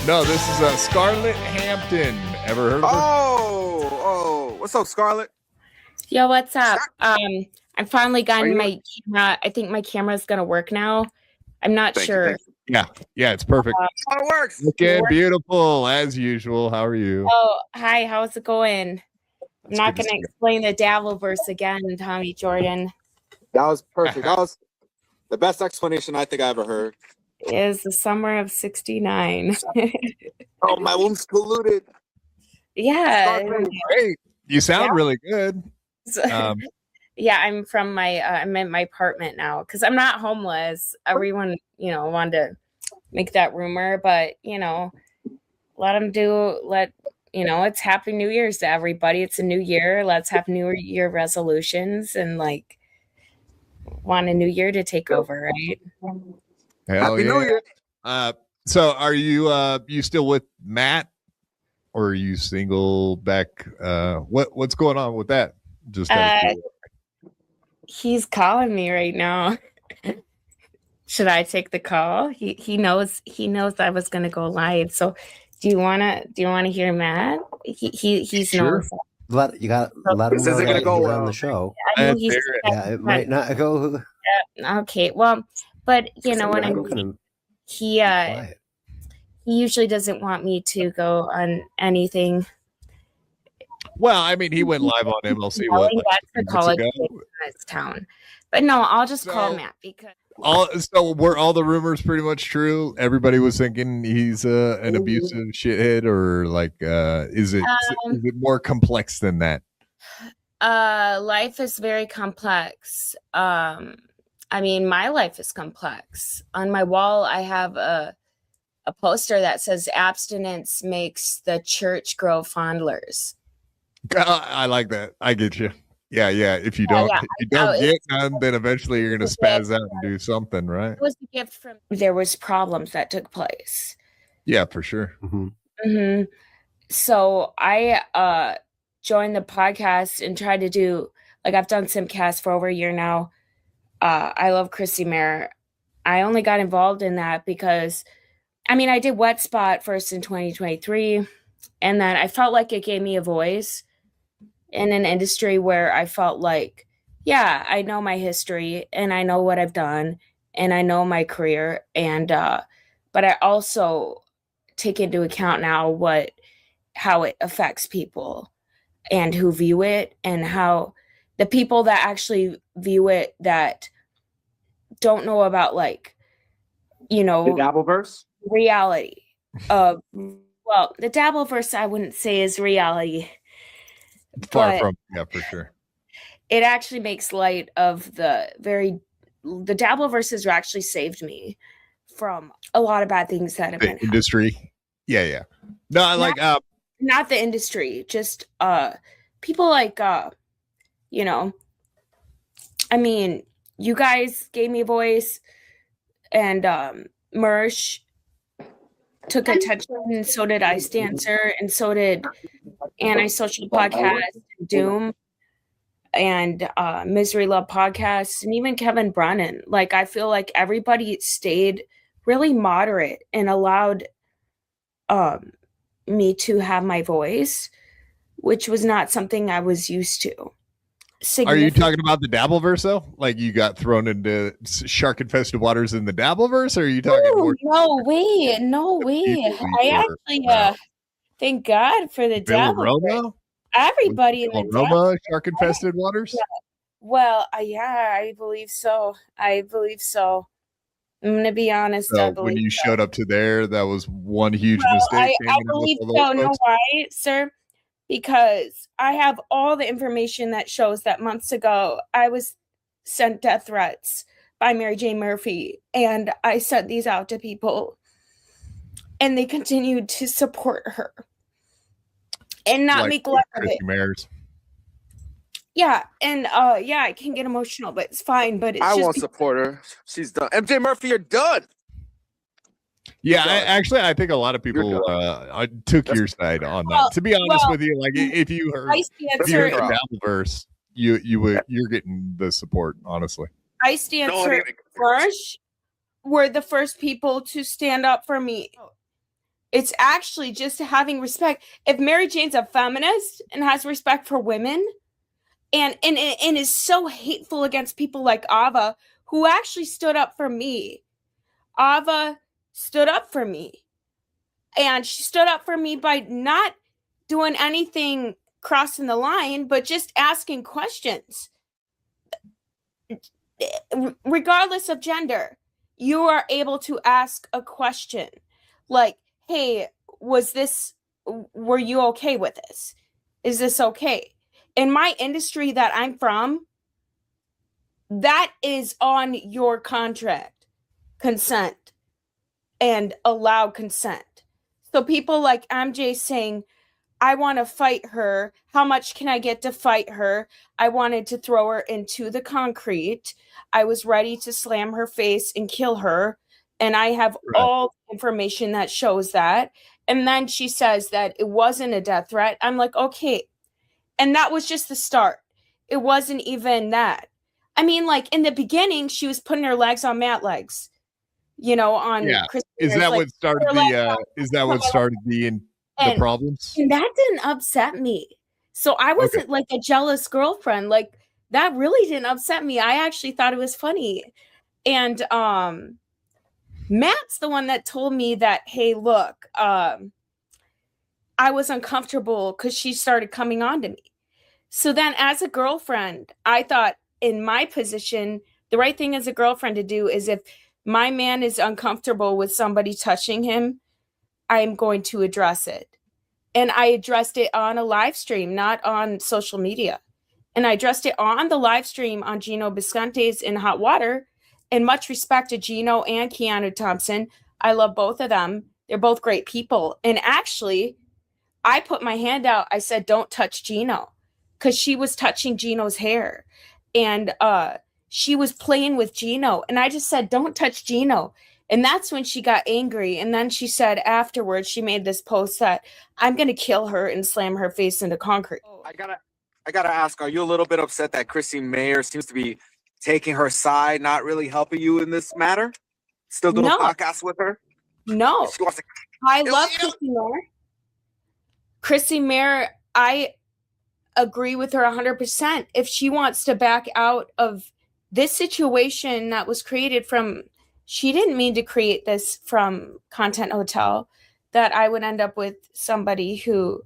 No, this is Scarlett Hampton. Ever heard of her? Oh, what's up, Scarlett? Yo, what's up? I'm finally gotten my camera. I think my camera is gonna work now. I'm not sure. Yeah, it's perfect. It works. Looking beautiful as usual. How are you? Oh, hi. How's it going? I'm not gonna explain the Dabbleverse again, Tommy Jordan. That was perfect. That was the best explanation I think I ever heard. Is the summer of '69. Oh, my womb's polluted. Yeah. Great. You sound really good. Yeah, I'm from I'm in my apartment now because I'm not homeless. Everyone, wanted to make that rumor, but let them do. It's Happy New Year's to everybody. It's a new year. Let's have New Year resolutions and want a new year to take over, right? Hell Happy New Year. So are you still with Matt, or are you single back? What's going on with that? Just he's calling me right now. Should I take the call? He knows I was gonna go live. So do you wanna hear Matt? He's sure. You got to let him know that go you're on the show. I know it might not go. Yeah, okay, well, but you know what I mean. He usually doesn't want me to go on anything. Well, I mean, he went live on MLC. That's the college in this town. But no, I'll just call Matt because so were all the rumors pretty much true? Everybody was thinking he's an abusive shithead, or is it more complex than that? Life is very complex. I mean, my life is complex. On my wall, I have a poster that says abstinence makes the church grow fondlers. I like that. I get you. Yeah. If you don't get none, then eventually you're going to spaz out and do something, right? It was a gift from. There was problems that took place. Yeah, for sure. Mm-hmm. Mm-hmm. So I joined the podcast and tried to do I've done Simcast for over a year now. I love Chrissy Mayer. I only got involved in that because, I did Wet Spot first in 2023, and then I felt like it gave me a voice in an industry where I felt like, yeah, I know my history and I know what I've done and I know my career, and but I also take into account now how it affects people and who view it, and how the people that actually view it that don't know about the Dabbleverse reality of the Dabbleverse I wouldn't say is reality. Far from, yeah, for sure. It actually makes light of the Dabbleverse has actually saved me from a lot of bad things that have been industry. Happening. Yeah. No, I not the industry, just people you guys gave me a voice, and Mersh took attention, and so did Ice Dancer, and so did Antisocial Podcast, Doom, and Misery Love Podcast, and even Kevin Brennan. I feel like everybody stayed really moderate and allowed me to have my voice, which was not something I was used to. Are you talking about the Dabbleverse though? You got thrown into shark infested waters in the Dabbleverse, or are you talking more? No way. I actually thank God for the Dabbleverse. Everybody in the Dabbleverse, shark infested waters. Yeah. Well, I believe so. I'm gonna be honest. So when you showed up to there, that was one huge mistake. I believe so. Know why, sir? Because I have all the information that shows that months ago I was sent death threats by Mary Jane Murphy, and I sent these out to people, and they continued to support her and not make light of it. Yeah, and I can get emotional, but it's fine. But I won't support her. She's done. MJ Murphy, you're done. Yeah, I think a lot of people took your side on that. To be honest with you, if you heard the Dabbleverse, you're getting the support. Honestly, Ice Dancer and Rush were the first people to stand up for me. It's actually just having respect. If Mary Jane's a feminist and has respect for women and is so hateful against people like Ava, who actually stood up for me. Ava stood up for me. And she stood up for me by not doing anything crossing the line, but just asking questions. Regardless of gender, you are able to ask a question like, hey, were you okay with this? Is this okay? In my industry that I'm from, that is on your contract, consent and allowed consent. So people like MJ saying, I want to fight her. How much can I get to fight her? I wanted to throw her into the concrete. I was ready to slam her face and kill her. And I have all information that shows that. And then she says that it wasn't a death threat. I'm like, okay. And that was just the start. It wasn't even that. I mean, like in the beginning, she was putting her legs on Matt legs, on Chris. Is that what started the problems? And that didn't upset me. So I wasn't like a jealous girlfriend. Like that really didn't upset me. I actually thought it was funny. And Matt's the one that told me that, hey, look, I was uncomfortable because she started coming on to me. So then as a girlfriend, I thought in my position, the right thing as a girlfriend to do is if my man is uncomfortable with somebody touching him, I'm going to address it. And I addressed it on a live stream, not on social media. And I addressed it on the live stream on Gino Bisconte's in Hot Water. And much respect to Gino and Keanu Thompson. I love both of them. They're both great people. And actually, I put my hand out. I said, don't touch Gino. Because she was touching Gino's hair. And she was playing with Gino. And I just said, don't touch Gino. And that's when she got angry. And then she said afterwards, she made this post that I'm going to kill her and slam her face into concrete. I gotta ask, are you a little bit upset that Chrissy Mayer seems to be taking her side, not really helping you in this matter? Still doing a podcast with her? No. I love Chrissy Mayer. Chrissy Mayer, I agree with her 100%. If she wants to back out of this situation that was created from... She didn't mean to create this from Content Hotel, that I would end up with somebody who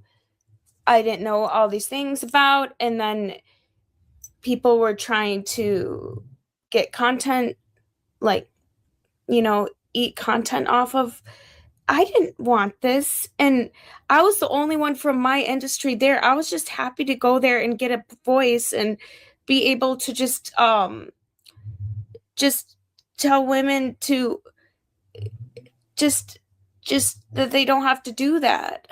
I didn't know all these things about. And then people were trying to get content, like, eat content off of. I didn't want this. And I was the only one from my industry there. I was just happy to go there and get a voice and be able to just tell women to just that they don't have to do that.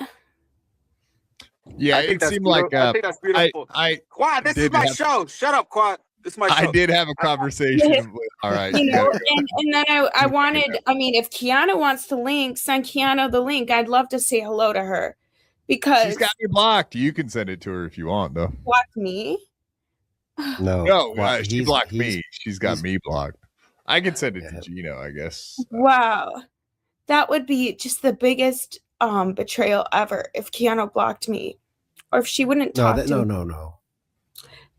Yeah, it seemed like I think that's beautiful. Quad, this is my show. Shut up, Quad. This is my show. I did have a conversation with, all right. And then I wanted, if Kiana wants the link, send Kiana the link. I'd love to say hello to her because she's got me blocked. You can send it to her if you want, though. Block me? No, she blocked me. She's got me blocked. I can send it to Gino, I guess. Wow. That would be just the biggest betrayal ever if Keanu blocked me or if she wouldn't talk to me. No.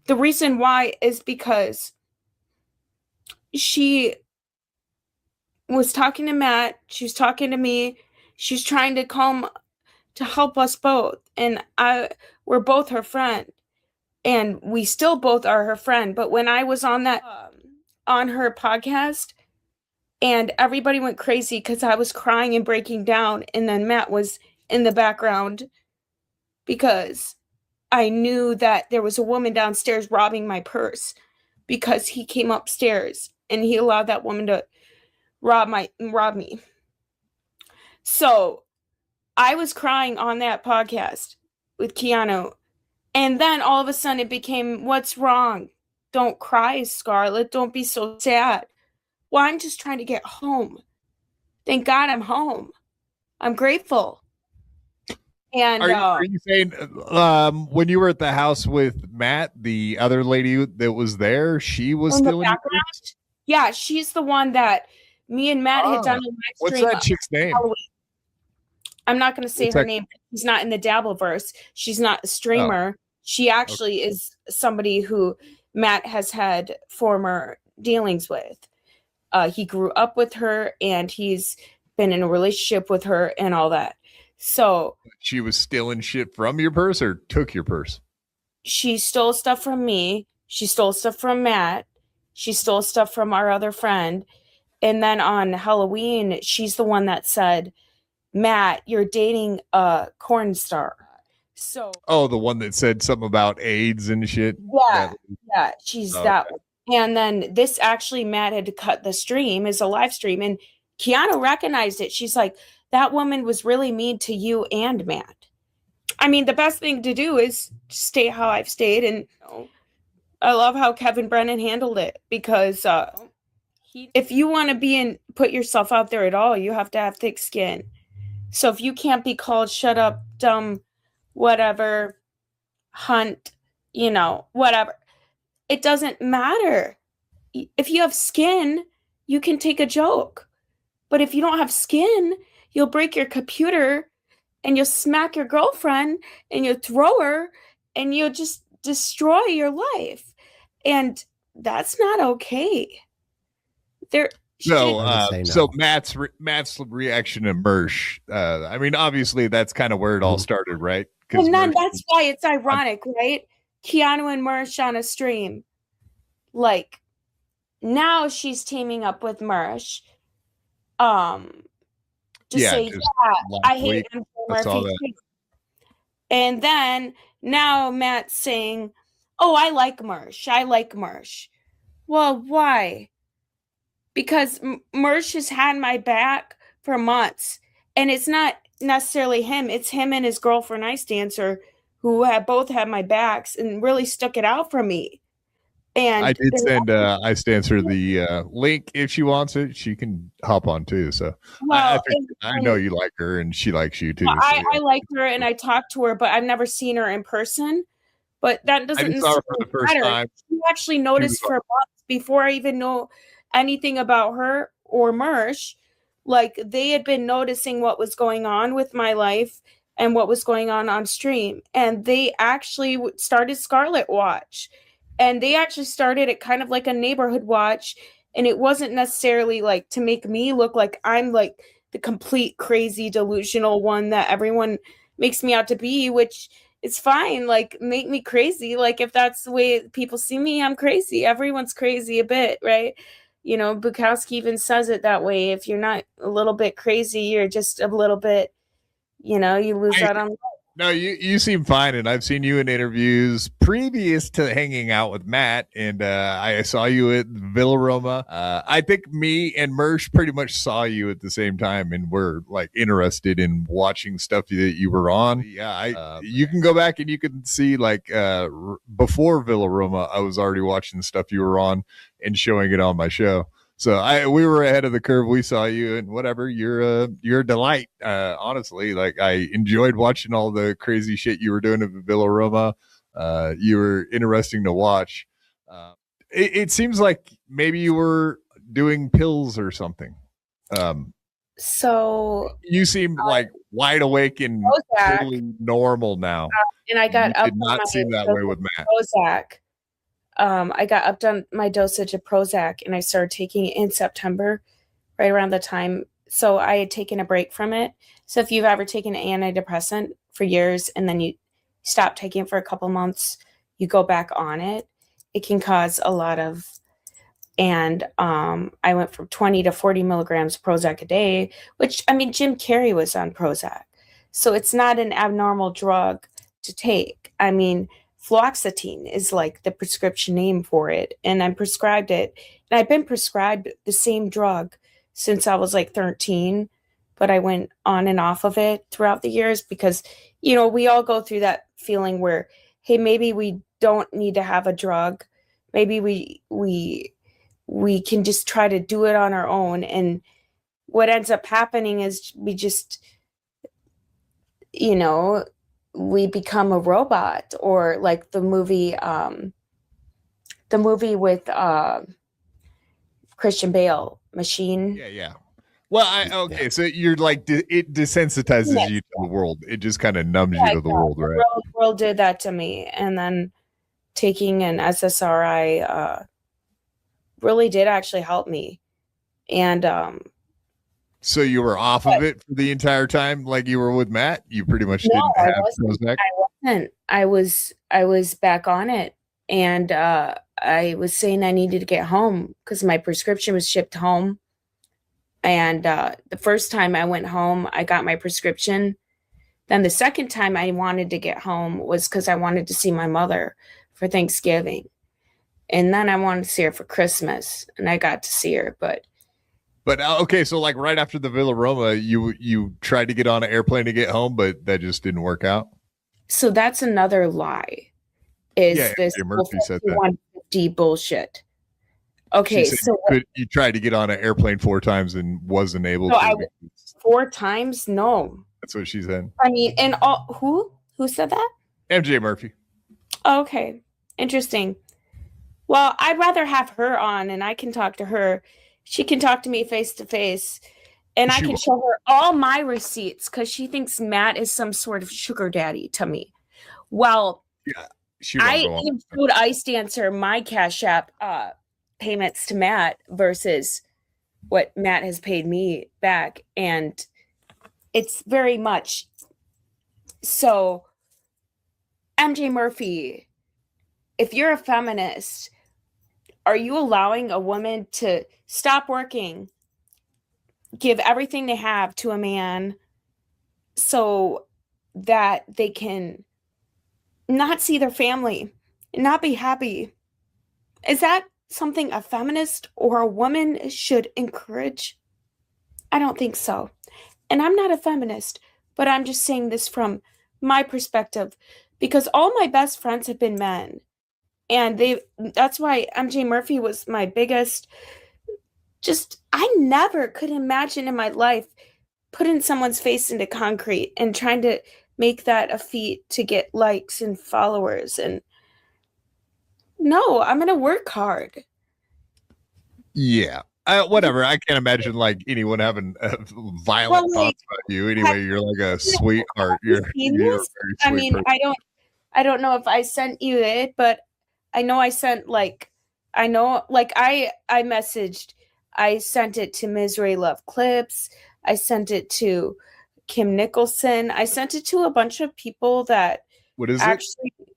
The reason why is because she was talking to Matt. She was talking to me. She's trying to help us both. And we're both her friend. And we still both are her friend. But when I was on that... on her podcast and everybody went crazy because I was crying and breaking down, and then Matt was in the background because I knew that there was a woman downstairs robbing my purse because he came upstairs and he allowed that woman to rob me. So I was crying on that podcast with Keanu, and then all of a sudden it became, what's wrong? Don't cry, Scarlett. Don't be so sad. Well, I'm just trying to get home. Thank God I'm home. I'm grateful. And are you saying when you were at the house with Matt, the other lady that was there, she was still in the background? Yeah, she's the one that me and Matt had done a live stream. What's that chick's name? I'm not going to say her name. She's not in the Dabbleverse. She's not a streamer. She actually is somebody who Matt has had former dealings with. He grew up with her, and he's been in a relationship with her and all that. So she was stealing shit from your purse or took your purse? She stole stuff from me. She stole stuff from Matt. She stole stuff from our other friend. And then on Halloween, she's the one that said, Matt, you're dating a corn star. So the one that said something about AIDS and shit. Yeah, she's that one. And then this actually, Matt had to cut the stream as a live stream, and Keanu recognized it. She's like, that woman was really mean to you and Matt. I mean, the best thing to do is stay how I've stayed, and I love how Kevin Brennan handled it, because if you want to put yourself out there at all, you have to have thick skin. So if you can't be called shut up, dumb, whatever, hunt, whatever, it doesn't matter. If you have skin, you can take a joke. But if you don't have skin, you'll break your computer and you'll smack your girlfriend and you'll throw her and you'll just destroy your life. And that's not okay. So Matt's reaction to Mersh. I mean, obviously that's kind of where it all started, right? And then that's why it's ironic, right? Keanu and Mersh on a stream. Like, now she's teaming up with Mersh. I hate him for Murphy. And then now Matt's saying, oh, I like Mersh. Well, why? Because Mersh has had my back for months. And it's not necessarily him. It's him and his girlfriend, Ice Dancer, who have both had my backs and really stuck it out for me. And I did send Ice Dancer the link. If she wants it, she can hop on too. So I know you like her and she likes you too. I like her and I talked to her, but I've never seen her in person. But that doesn't necessarily matter. You actually noticed for months before I even know anything about her or Mersh. Like, they had been noticing what was going on with my life and what was going on stream. And they actually started Scarlett Watch. And they actually started it kind of like a neighborhood watch. And it wasn't necessarily like to make me look like I'm like the complete crazy delusional one that everyone makes me out to be, which is fine. Like, make me crazy. Like, if that's the way people see me, I'm crazy. Everyone's crazy a bit, right? Bukowski even says it that way. If you're not a little bit crazy, you're just a little bit, you lose out on life. No, you seem fine, and I've seen you in interviews previous to hanging out with Matt, and I saw you at Villa Roma. I think me and Mersh pretty much saw you at the same time, and we're like interested in watching stuff that you were on. Yeah, you can go back and you can see like before Villa Roma, I was already watching the stuff you were on and showing it on my show. So we were ahead of the curve. We saw you, and whatever. You're a delight. Honestly, like, I enjoyed watching all the crazy shit you were doing at Villa Roma. You were interesting to watch. It seems like maybe you were doing pills or something. So you seem like wide awake and totally normal now. And I got up. Did not seem that way with Matt. Prozac. I got upped on my dosage of Prozac, and I started taking it in September, right around the time. So I had taken a break from it. So if you've ever taken an antidepressant for years and then you stop taking it for a couple months, you go back on it, it can cause a lot of. And I went from 20 to 40 milligrams of Prozac a day, which, I mean, Jim Carrey was on Prozac. So it's not an abnormal drug to take. I mean, fluoxetine is like the prescription name for it. And I'm prescribed it. And I've been prescribed the same drug since I was like 13. But I went on and off of it throughout the years because, we all go through that feeling where, hey, maybe we don't need to have a drug. Maybe we can just try to do it on our own. And what ends up happening is we just, we become a robot, or like the movie with Christian Bale, Machine. Yeah. Well, so you're like, it desensitizes you to the world. It just kind of numbs you to the world, right? The world did that to me. And then taking an SSRI really did actually help me. And so you were off of it for the entire time, like you were with Matt? You pretty much didn't have Prozac? I wasn't. I was back on it. And I was saying I needed to get home because my prescription was shipped home. And the first time I went home, I got my prescription. Then the second time I wanted to get home was because I wanted to see my mother for Thanksgiving. And then I wanted to see her for Christmas. And I got to see her. But okay, so like right after the Villa Roma, you tried to get on an airplane to get home, but that just didn't work out? So that's another lie. This Murphy said that. 150 bullshit. Okay, so you tried to get on an airplane 4 times and wasn't able to. 4 times? No. That's what she said. I mean, and who said that? MJ Murphy. Okay, interesting. Well, I'd rather have her on, and I can talk to her. She can talk to me face to face, and I can show her all my receipts because she thinks Matt is some sort of sugar daddy to me. Well, yeah, I even showed Ice Dancer my Cash App payments to Matt versus what Matt has paid me back, and it's very much so. MJ Murphy, if you're a feminist, are you allowing a woman to stop working, give everything they have to a man so that they can not see their family and not be happy? Is that something a feminist or a woman should encourage? I don't think so. And I'm not a feminist, but I'm just saying this from my perspective because all my best friends have been men. And that's why MJ Murphy was my biggest. I never could imagine in my life putting someone's face into concrete and trying to make that a feat to get likes and followers. And no, I'm going to work hard. Yeah. Whatever. I can't imagine like anyone having violent thoughts about you. Anyway, you're like a sweetheart. You're very sweet. I mean, person. I don't know if I sent you it, but I know I sent I sent it to Misery Love Clips. I sent it to Kim Nicholson. I sent it to a bunch of people that what is actually it?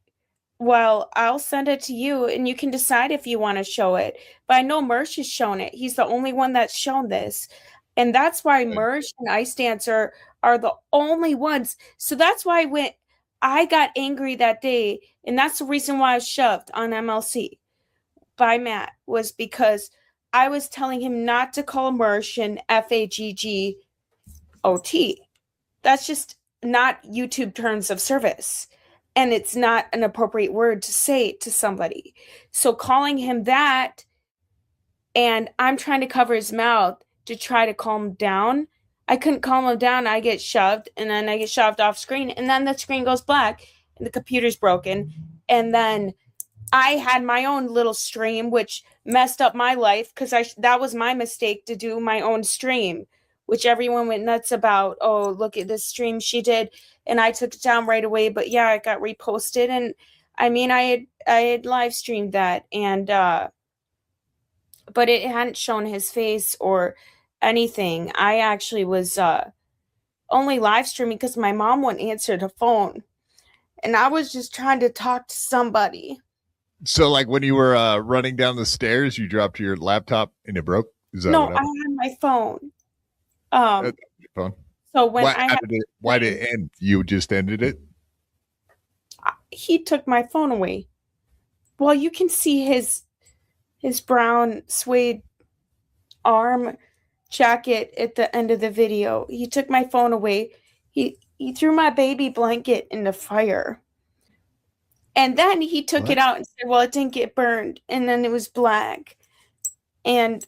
Well, I'll send it to you and you can decide if you want to show it. But I know Mersh has shown it. He's the only one that's shown this. And that's why Mersh and Ice Dancer are the only ones. So that's why I got angry that day. And that's the reason why I was shoved on MLC by Matt, was because I was telling him not to call Mersh and FAGGOT. That's just not YouTube terms of service. And it's not an appropriate word to say to somebody. So calling him that, and I'm trying to cover his mouth to try to calm him down. I couldn't calm him down. I get shoved, and then I get shoved off screen, and then the screen goes black, and the computer's broken. And then I had my own little stream, which messed up my life because that was my mistake to do my own stream, which everyone went nuts about. Oh, look at this stream she did. And I took it down right away. But yeah, it got reposted. And I mean, I had live streamed that. And, but it hadn't shown his face or anything. I actually was only live streaming because my mom wouldn't answer the phone. And I was just trying to talk to somebody. So like when you were running down the stairs, you dropped your laptop and it broke? Is that no, I had my phone. Phone. So when why did it end? You just ended it? He took my phone away. Well, you can see his brown suede arm jacket at the end of the video. He took my phone away. He threw my baby blanket in the fire. And then he took it out and said, well, it didn't get burned. And then it was black. And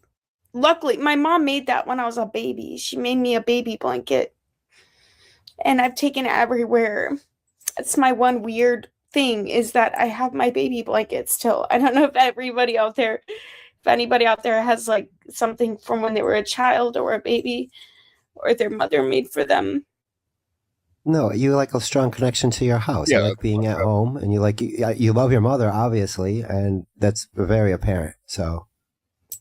luckily, my mom made that when I was a baby. She made me a baby blanket. And I've taken it everywhere. It's my one weird thing is that I have my baby blanket still. I don't know if everybody out there anybody out there has like something from when they were a child or a baby or their mother made for them. No, you like a strong connection to your house. You like being at home, and you love your mother, obviously, and that's very apparent. So,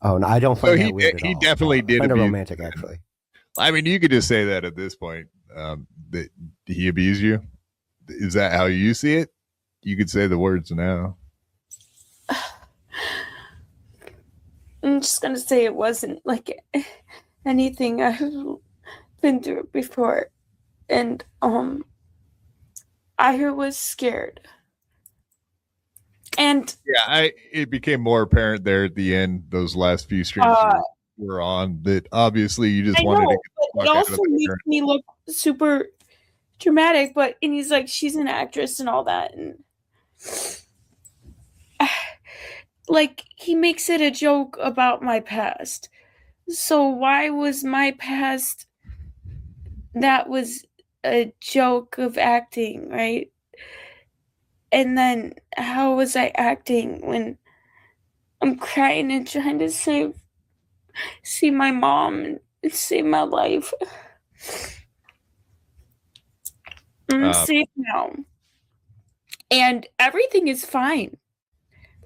no, I don't find that weird at all. He definitely did. Kind of romantic, actually. I mean, you could just say that at this point. That he abused you. Is that how you see it? You could say the words now. I'm just gonna say it wasn't like anything I've been through before, and I was scared, and it became more apparent there at the end. Those last few streams were on that. Obviously, you just wanted to get the fuck it also makes me look super dramatic. And he's like, she's an actress and all that, and like he makes it a joke about my past. So why was my past? That was a joke of acting, right? And then how was I acting when I'm crying and trying to see my mom and save my life? I'm safe now. And everything is fine.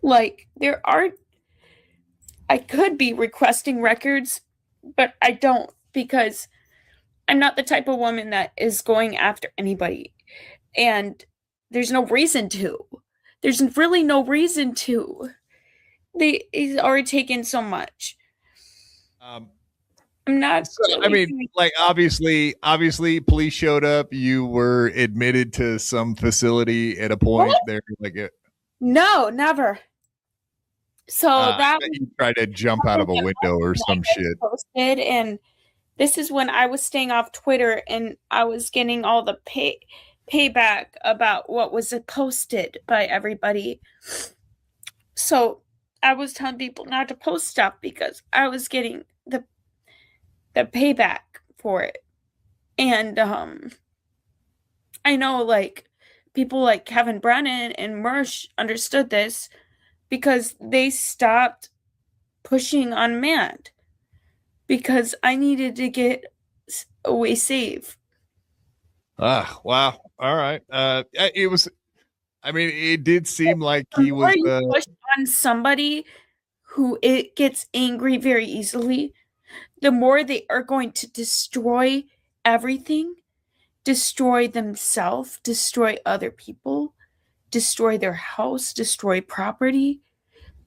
Like, I could be requesting records, but I don't, because I'm not the type of woman that is going after anybody. And there's no reason to. There's really no reason to. He's already taken so much. I'm not. I mean, like, obviously, police showed up. You were admitted to some facility at a point there. No, never. So that you tried to jump out of a window or some shit. Posted, and this is when I was staying off Twitter, and I was getting all the payback about what was posted by everybody. So I was telling people not to post stuff because I was getting the payback for it. And I know, like, people like Kevin Brennan and Mersh understood this because they stopped pushing on Matt because I needed to get away safe. Wow. All right. It did seem like he was pushed on somebody who it gets angry very easily. The more they are going to destroy everything, destroy themselves, destroy other people, destroy their house, destroy property.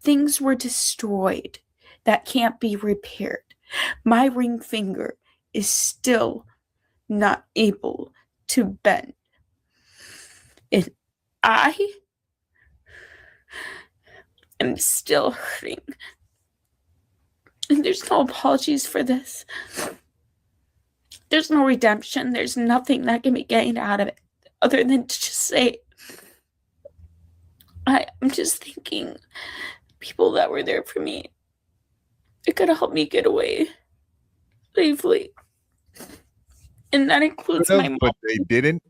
Things were destroyed that can't be repaired. My ring finger is still not able to bend. And I am still hurting. And there's no apologies for this. There's no redemption. There's nothing that can be gained out of it other than to just say, I'm just thinking people that were there for me, it could have helped me get away safely. And that includes my mom. But they didn't.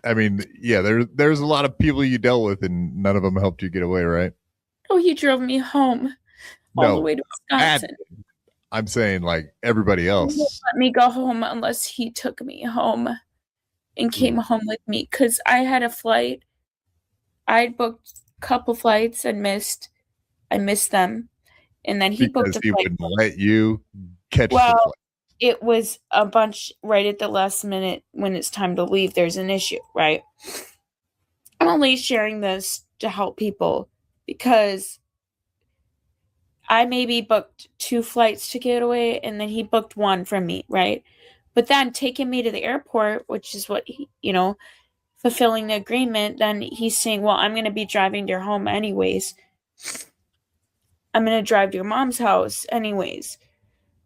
I mean, yeah, there's a lot of people you dealt with, and none of them helped you get away, right? Oh, he drove me home all the way to Wisconsin. I'm saying, like, everybody else. He wouldn't let me go home unless he took me home and came home with me, because I had a flight. I'd booked a couple flights and I missed them. And then he booked a flight. Because he wouldn't let you catch the flight. It was a bunch right at the last minute when it's time to leave. There's an issue, right? I'm only sharing this to help people because I maybe booked 2 flights to get away, and then he booked 1 from me, right? But then taking me to the airport, which is what he, fulfilling the agreement, then he's saying, well, I'm going to be driving to your home anyways. I'm going to drive to your mom's house anyways.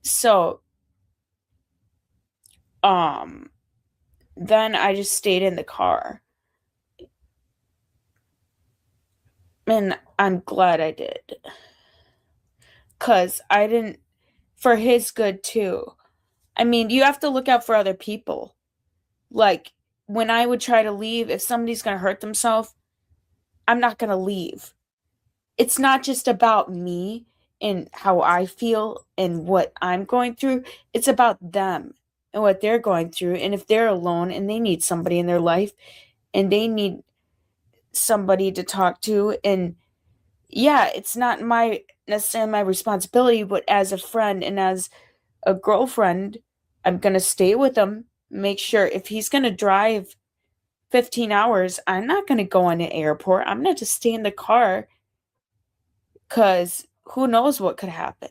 So, then I just stayed in the car. And I'm glad I did. Because I didn't, for his good too. I mean, you have to look out for other people. Like, when I would try to leave, if somebody's going to hurt themselves, I'm not going to leave. It's not just about me and how I feel and what I'm going through. It's about them and what they're going through. And if they're alone and they need somebody in their life and they need somebody to talk to, and yeah, it's not necessarily my responsibility, but as a friend and as a girlfriend, I'm going to stay with him, make sure if he's going to drive 15 hours, I'm not going to go in the airport. I'm going to just stay in the car because who knows what could happen.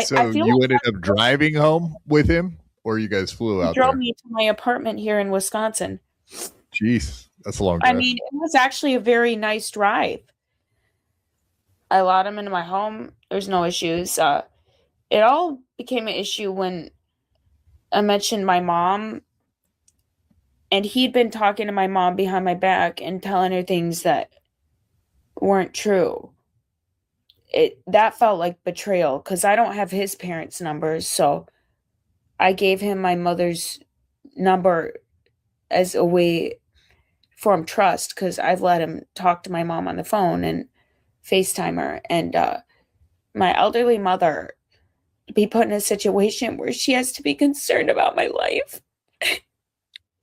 So I feel you ended up driving home with him, or you guys flew out there? He drove me to my apartment here in Wisconsin. Jeez, that's a long drive. I mean, it was actually a very nice drive. I allowed him into my home. There's no issues. It all became an issue when I mentioned my mom, and he'd been talking to my mom behind my back and telling her things that weren't true. That felt like betrayal because I don't have his parents' numbers, so I gave him my mother's number as a way for him trust because I've let him talk to my mom on the phone and FaceTime her, and my elderly mother be put in a situation where she has to be concerned about my life.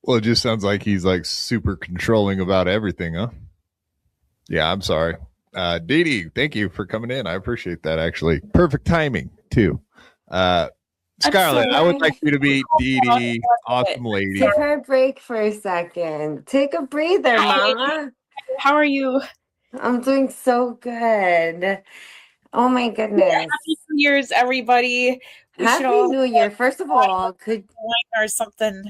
Well, it just sounds like he's like super controlling about everything, huh? Yeah, I'm sorry. Dee Dee, thank you for coming in. I appreciate that, actually. Perfect timing, too. Scarlett, I would like you to meet Dee Dee. Awesome lady. Take her a break for a second. Take a breather, Mama. How are you? I'm doing so good. Oh my goodness. Happy New Year's, everybody. Happy New Year. First of all, or something.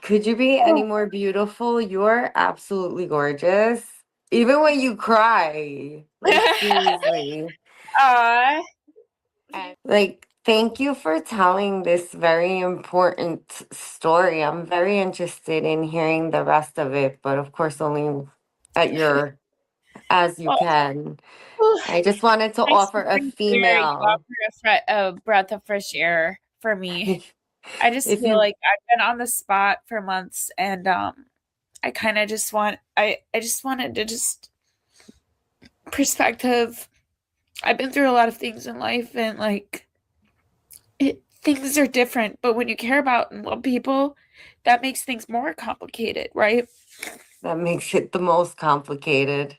Could you be any more beautiful? You're absolutely gorgeous. Even when you cry. Like, seriously. Like, thank you for telling this very important story. I'm very interested in hearing the rest of it, but of course only as you can. I just wanted to offer a female. A breath of fresh air for me. I just feel like I've been on the spot for months, and I kind of just want. I just wanted to perspective. I've been through a lot of things in life, and like things are different. But when you care about and love people, that makes things more complicated, right? That makes it the most complicated.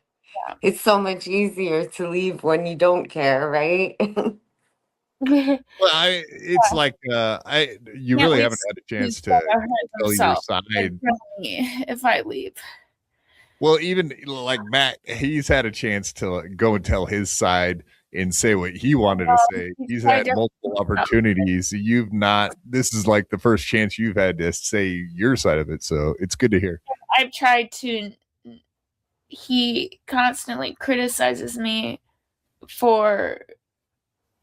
Yeah. It's so much easier to leave when you don't care, right? Well, it's like you really haven't had a chance to tell your side if I leave. Well, even like Matt, he's had a chance to go and tell his side and say what he wanted to say. He's had multiple opportunities. You've not. This is like the first chance you've had to say your side of it. So it's good to hear. I've tried to. He constantly criticizes me for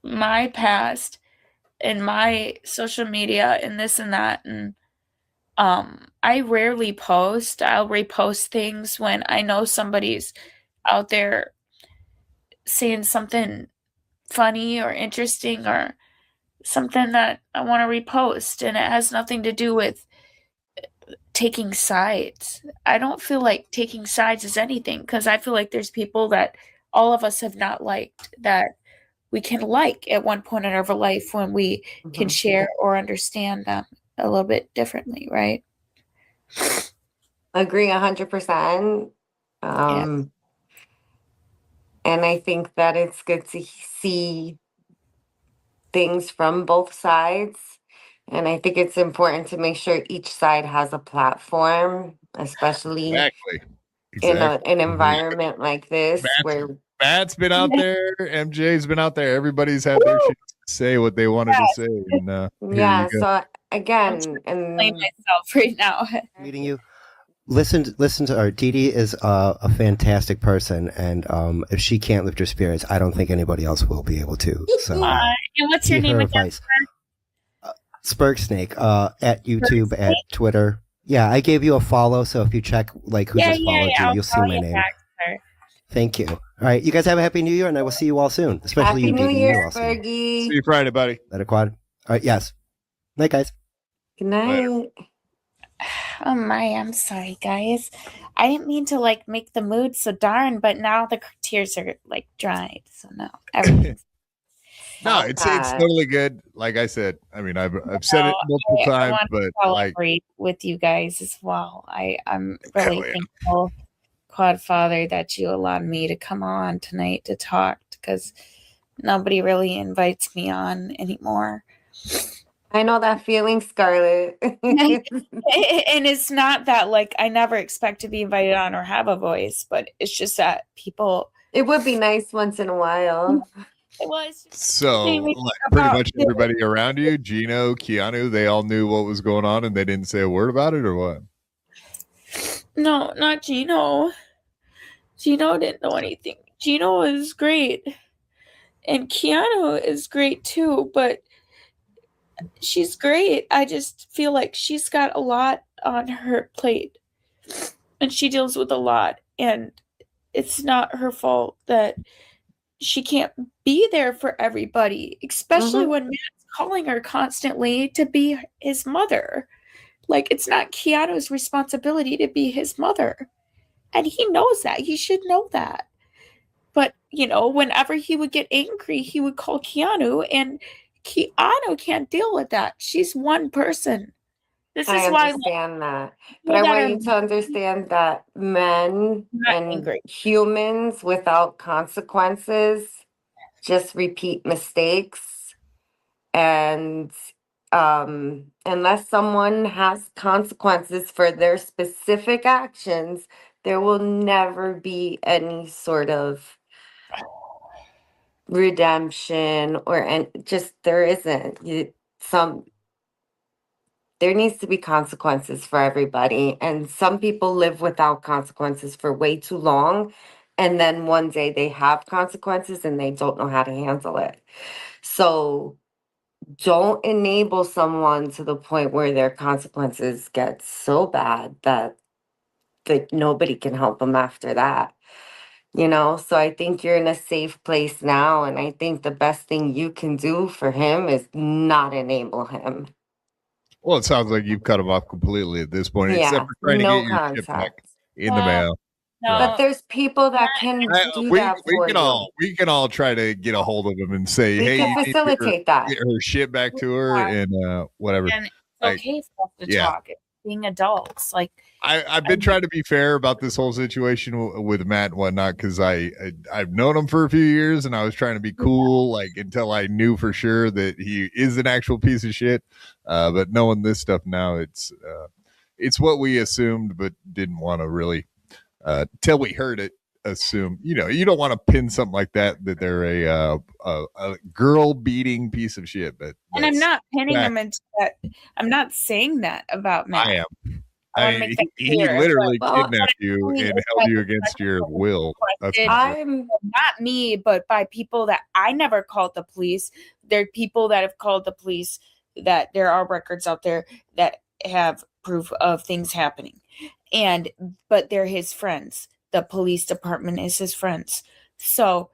my past and my social media and this and that, and I rarely post. I'll repost things when I know somebody's out there saying something funny or interesting or something that I want to repost, and it has nothing to do with taking sides. I don't feel like taking sides is anything, because I feel like there's people that all of us have not liked that we can like at one point in our life when we can share or understand them a little bit differently, right? Agree 100%. And I think that it's good to see things from both sides. And I think it's important to make sure each side has a platform, especially in an environment like this where Matt's been out there, MJ's been out there. Everybody's had their chance to say what they wanted to say. And, so again, and blame myself right now. Meeting you. Listen to her. Dee Dee is a fantastic person, and if she can't lift her spirits, I don't think anybody else will be able to. So, and what's your name again? Spurg Snake at YouTube, at Twitter. Yeah, I gave you a follow, so if you check like who just followed you, you'll see my name. Thank you. All right, you guys have a happy New Year, and I will see you all soon. Especially happy you, New Year, Spurgy. See you Friday, buddy. Let it quad. All right, yes. Night, guys. Good night. Oh my, I'm sorry, guys. I didn't mean to like make the mood so darn, but now the tears are like dried. So now everything's no, it's totally good. Like I said, I mean, I've said it multiple times, but celebrate with you guys as well. I'm really thankful, Quad Father, that you allowed me to come on tonight to talk, because nobody really invites me on anymore. I know that feeling, Scarlett. And it's not that like I never expect to be invited on or have a voice, but it's just that people. It would be nice once in a while. It was. So like, pretty much everybody around you, Gino, Keanu, they all knew what was going on and they didn't say a word about it, or what? No, not Gino. Gino didn't know anything. Gino is great. And Keanu is great too, but she's great. I just feel like she's got a lot on her plate and she deals with a lot, and it's not her fault that she can't be there for everybody, especially when Matt's calling her constantly to be his mother. Like, it's not Keanu's responsibility to be his mother. And he knows that. He should know that. But, you know, whenever he would get angry, he would call Keanu, and Keanu can't deal with that. She's one person. I understand that. But I want you to understand that men and humans without consequences just repeat mistakes. And unless someone has consequences for their specific actions, there will never be any sort of redemption there isn't. There needs to be consequences for everybody. And some people live without consequences for way too long. And then one day they have consequences and they don't know how to handle it. So don't enable someone to the point where their consequences get so bad that nobody can help them after that. You know, so I think you're in a safe place now. And I think the best thing you can do for him is not enable him. Well, it sounds like you've cut him off completely at this point, except for trying to get your shit back in the mail. No. But there's people that can do that for you. We can all try to get a hold of him and say, hey, you facilitate get her shit back to her and whatever. And it's okay for us to talk. Being adults, like I've been trying to be fair about this whole situation with Matt and whatnot, because I've known him for a few years and I was trying to be cool, like until I knew for sure that he is an actual piece of shit. But knowing this stuff now, it's what we assumed, but didn't want to really till we heard it. Assume, you know, you don't want to pin something like that they're a girl beating piece of shit. But and I'm not pinning him into that. I'm not saying that about Matt. I am. He literally kidnapped you and held you against your will. I'm not me, but by people that I never called the police. There are people that have called the police, that there are records out there that have proof of things happening, but they're his friends. The police department is his friends. So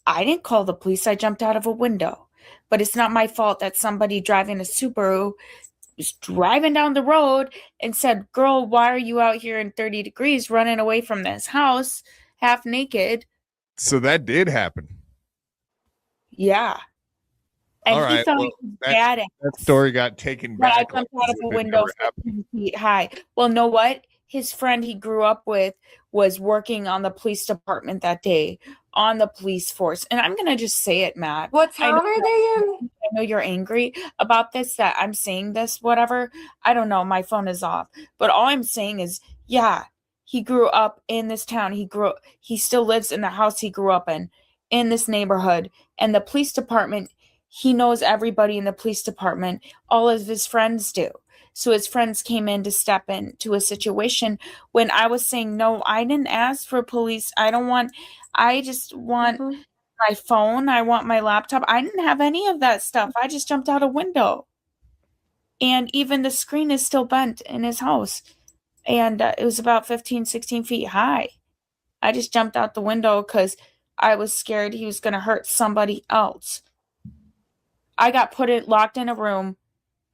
I didn't call the police. I jumped out of a window. But it's not my fault that somebody driving a Subaru was driving down the road and said, girl, why are you out here in 30 degrees running away from this house half naked? So that did happen. Yeah. And all right, he thought he was badass. That story got taken back. I jumped out of a window 15 feet high. Well, know what? His friend he grew up with was working on the police department that day, on the police force. And I'm going to just say it, Matt. What town are they in? I know you're angry about this, that I'm saying this, whatever. I don't know. My phone is off. But all I'm saying is, yeah, he grew up in this town. He still lives in the house he grew up in this neighborhood. And the police department, he knows everybody in the police department. All of his friends do. So his friends came in to step into a situation when I was saying, no, I didn't ask for police. I just want my phone. I want my laptop. I didn't have any of that stuff. I just jumped out a window. And even the screen is still bent in his house. And it was about 15, 16 feet high. I just jumped out the window because I was scared he was going to hurt somebody else. I got locked in a room.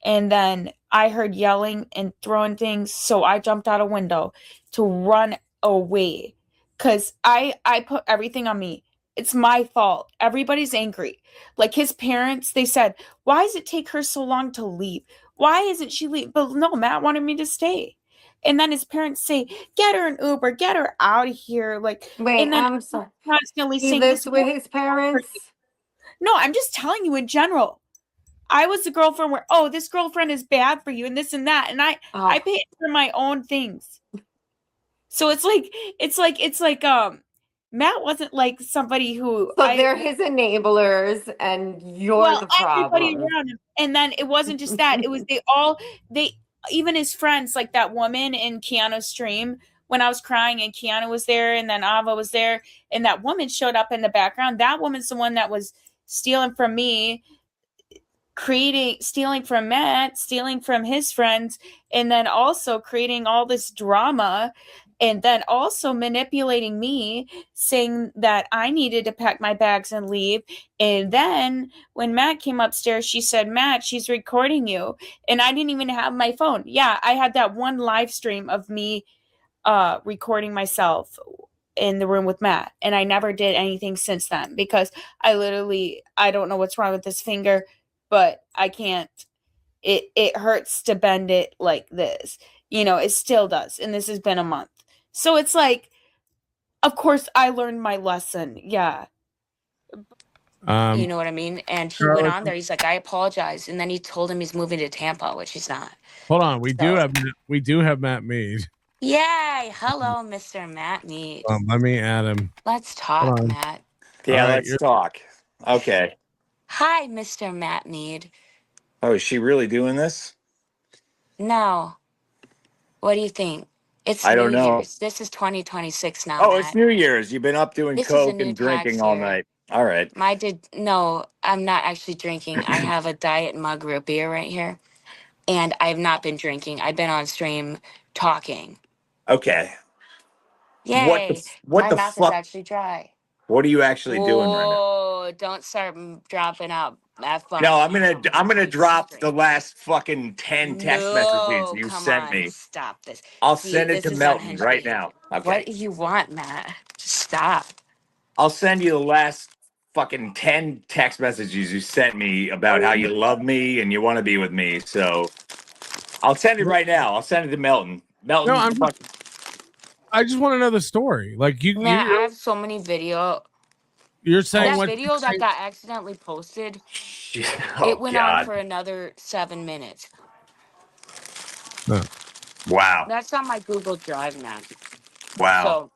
And then I heard yelling and throwing things, so I jumped out a window to run away because I put everything on me. It's my fault. Everybody's angry. Like his parents, they said, why does it take her so long to leave? Why isn't she leave? But no, Matt wanted me to stay. And then his parents say, get her an Uber, get her out of here. Like, wait, and then I'm sorry. constantly He saying lives this with his parents? No, I'm just telling you in general. I was the girlfriend where, oh, this girlfriend is bad for you and this and that. And I paid for my own things. So it's like Matt wasn't like somebody who they're his enablers and you're the problem. Everybody around him. And then it wasn't just that. It was they even his friends, like that woman in Keanu's stream when I was crying and Keanu was there and then Ava was there and that woman showed up in the background. That woman's the one that was stealing from me, stealing from Matt, stealing from his friends, and then also creating all this drama. And then also manipulating me, saying that I needed to pack my bags and leave. And then when Matt came upstairs, she said, Matt, she's recording you. And I didn't even have my phone. Yeah, I had that one live stream of me recording myself in the room with Matt. And I never did anything since then because I don't know what's wrong with this finger, but I can't. It hurts to bend it like this. It still does. And this has been a month. So it's like, of course, I learned my lesson. Yeah. You know what I mean? And he went on there. He's like, I apologize. And then he told him he's moving to Tampa, which he's not. Hold on. We do have Matt Mead. Yay. Hello, Mr. Matt Mead. Let me add him. Let's talk, Matt. Yeah, let's talk. Okay. Hi, Mr. Matt Mead. Oh, is she really doing this? No. What do you think? It's I don't New know. Year's. This is 2026 now. Oh, Matt. it's New Year's. You've been up doing coke and drinking all night. All right. No, I'm not actually drinking. I have a diet mug root beer right here. And I have not been drinking. I've been on stream talking. Okay. Yay. My mouth is actually dry. What are you actually doing right now? Oh, don't start dropping out that phone. No, I'm gonna drop the last fucking 10 text messages you sent me. Stop this. I'll send it to Melton right now. Okay. What do you want, Matt? Just stop. I'll send you the last fucking 10 text messages you sent me about how you love me and you want to be with me. So I'll send it right now. I'll send it to Melton. Melton. No, I just want to know the story. Like Matt, I have so many video. You're saying that video that got accidentally posted, it went on for another 7 minutes. Wow. That's on my Google Drive now. Wow. So,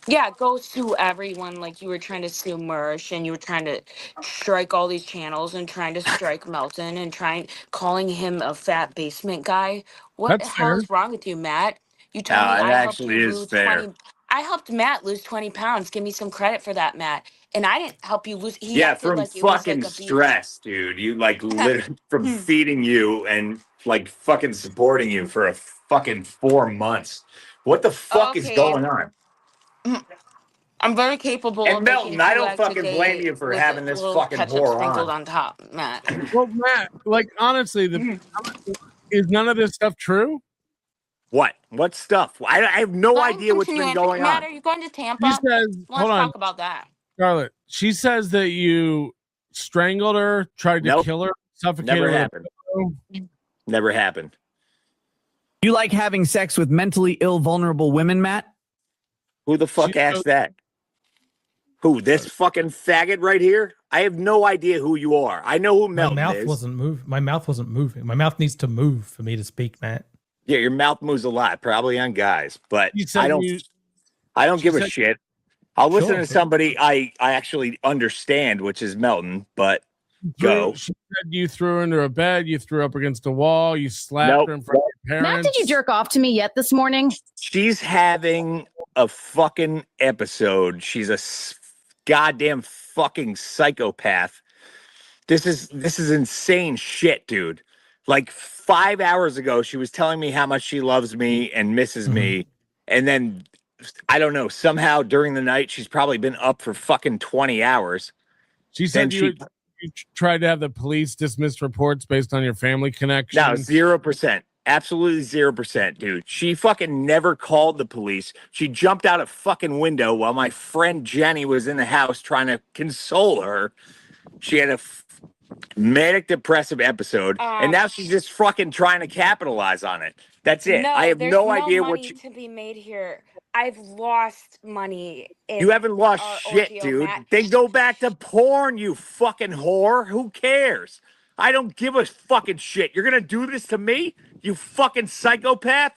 yeah, go sue everyone like you were trying to sue Mersh and you were trying to strike all these channels and trying to strike Melton and calling him a fat basement guy. What the hell is wrong with you, Matt? You told me I helped you lose 20. I helped Matt lose 20 pounds. Give me some credit for that, Matt. And I didn't help you lose. From like fucking stress, dude. You like literally from feeding you and like fucking supporting you for a fucking 4 months. What the fuck is going on? I'm very capable. And Melton, I don't fucking blame you for having this fucking whore sprinkled on top, Matt. Well, Matt, like honestly, is none of this stuff true? What stuff? I have no idea what's been going on. Matt, are you going to Tampa? She says, let's talk about that. Scarlett, she says that you strangled her, tried to kill her, suffocated her. Never happened. Never happened. You like having sex with mentally ill, vulnerable women, Matt? Who the fuck asked that? Who? This fucking faggot right here? I have no idea who you are. I know who Melton is. My mouth wasn't moving. My mouth needs to move for me to speak, Matt. Yeah, your mouth moves a lot, probably on guys, but I don't give a shit. I'll listen to somebody I actually understand, which is Melton, but go. She said you threw her into a bed, you threw her up against a wall, you slapped her in front of your parents. Matt, did you jerk off to me yet this morning? She's having a fucking episode. She's a goddamn fucking psychopath. This is insane shit, dude. Like 5 hours ago, she was telling me how much she loves me and misses me. And then, I don't know, somehow during the night, she's probably been up for fucking 20 hours. She said you you tried to have the police dismiss reports based on your family connection? No, 0%. Absolutely 0%, dude. She fucking never called the police. She jumped out a fucking window while my friend Jenny was in the house trying to console her. She had a manic depressive episode, and now she's just fucking trying to capitalize on it. That's it. No, I have there's no idea money what you... to be made here. I've lost money. You haven't lost shit, ordeal, dude. Matt. Then go back to porn, you fucking whore. Who cares? I don't give a fucking shit. You're gonna do this to me, you fucking psychopath?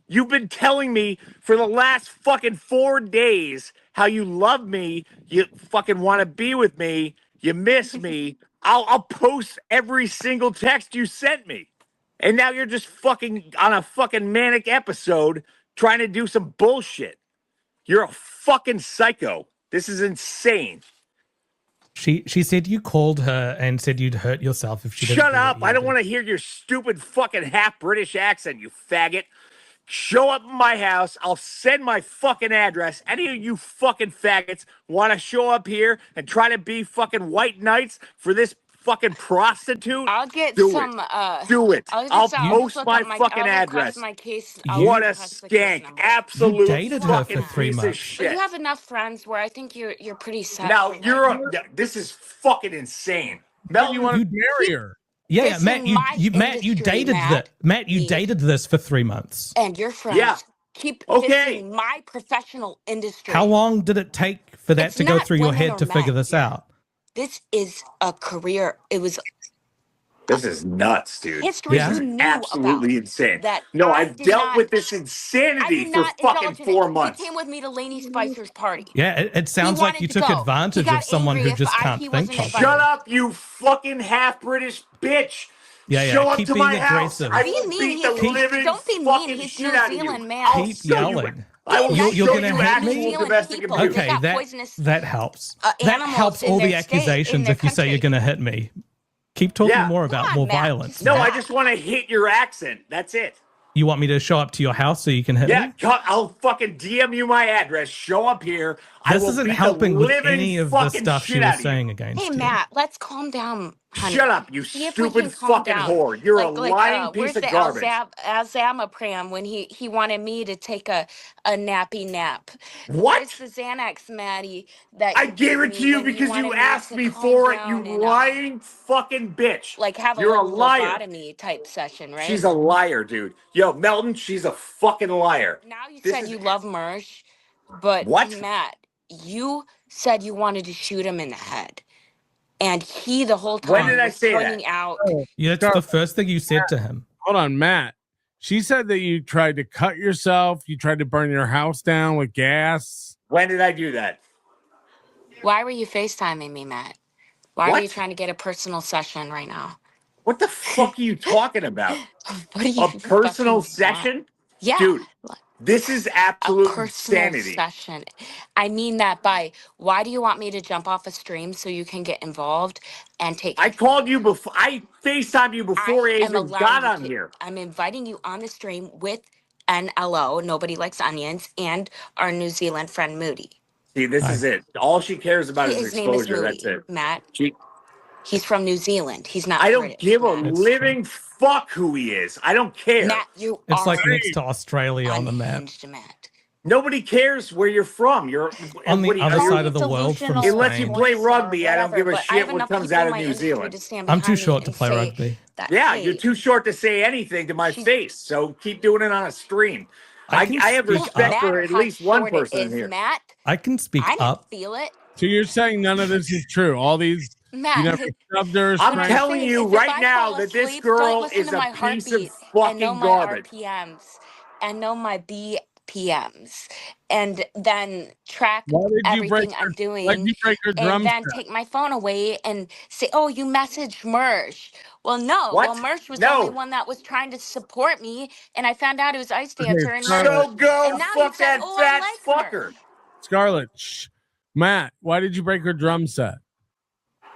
You've been telling me for the last fucking 4 days how you love me, you fucking want to be with me, you miss me. I'll post every single text you sent me. And now you're just fucking on a fucking manic episode trying to do some bullshit. You're a fucking psycho. This is insane. She said you called her and said you'd hurt yourself if she didn't. Shut up. I don't want to hear your stupid fucking half British accent, you faggot. Show up in my house. I'll send my fucking address. Any of you fucking faggots want to show up here and try to be fucking white knights for this fucking prostitute? I'll get Do some. it. Do it. I'll post my fucking address. My case. What a skank! Absolute you dated her fucking for 3 piece months. of shit. You have enough friends where I think you're pretty set. Now this is fucking insane. Mel, you want to marry her? Yeah, Matt, you dated that. Matt, you dated this for 3 months. And your friends keep dissing my professional industry. How long did it take for that to go through your head to figure this out? This is a career. This is nuts, dude. History This is you knew absolutely about insane. that No, I I've did dealt not- with this insanity for fucking 4 months. He came with me to Lainey Spicer's party. Yeah, it sounds like you took advantage of someone who just can't think properly. Shut up, you fucking half British bitch. Yeah, Show up keep to being my house. aggressive. I will beat the living Don't be mean. fucking He's shit New out of you. Zealand man. I'll Keep show you yelling. I will You're show gonna you hit actual me? domestic abuse. Okay, that helps. That helps all the accusations if you say you're going to hit me. Keep talking more about more violence. No, I just want to hit your accent. That's it. You want me to show up to your house so you can hit me? Yeah, I'll fucking DM you my address. Show up here. This isn't helping with any of the stuff she was saying against Hey, you. Matt, let's calm down, honey. Shut up, you See if we stupid can calm fucking down. whore. You're a lying piece where's of the garbage. Alzamapram when he wanted me to take a nappy nap? What? Where's the Xanax, Maddie? That I gave it to you because you asked me for it, you lying fucking bitch. Like have You're a a liar. lobotomy type session, right? She's a liar, dude. Yo, Melton, she's a fucking liar. Now you said you love Mersh, but Matt, you said you wanted to shoot him in the head. And he the whole time When did I was say pointing that? out. Yeah, that's the first thing you said to him. Hold on, Matt. She said that you tried to cut yourself. You tried to burn your house down with gas. When did I do that? Why were you FaceTiming me, Matt? Why are you trying to get a personal session right now? What the fuck are you talking about? What are you A personal session? Yeah. Dude, this is absolute personal insanity. Session. I mean that by why do you want me to jump off a stream so you can get involved and take I called you before. I FaceTimed you before I even got on here. I'm inviting you on the stream with NLO, Nobody Likes Onions, and our New Zealand friend Moody. See, this is it. All she cares about is His name is exposure. Moody, That's it. Matt. He's from New Zealand. He's not I don't British, give a Matt. living fuck who he is. I don't care. Matt, you It's are like next to Australia on the map. Matt. Nobody cares where you're from. You're On the what do you- other you're- side of the world from Unless you Spain. play rugby, I don't give a But I have shit what enough comes people out in of my New industry Zealand. to stand I'm too behind short me to and play say rugby. that, Yeah, hey, you're too short to say anything to my face. So keep doing it on a stream. I have respect for at least one person in here. Matt, I can speak I didn't up. feel it. So you're saying none of this is true? All these, Matt, you never shoved her. I'm telling you right now that this girl is a piece of fucking garbage. RPMs and know my BPMs and then track Why did you break everything I'm doing Why did you break her drum and then set? take my phone away and say, oh, you messaged Mersh. Well, no. What? Well, Mersh was No. the only one that was trying to support me, and I found out it was Ice Dancer. And So go and now fuck he said, that oh, fat I like fucker. Mersh. Scarlett, shh. Matt, why did you break her drum set?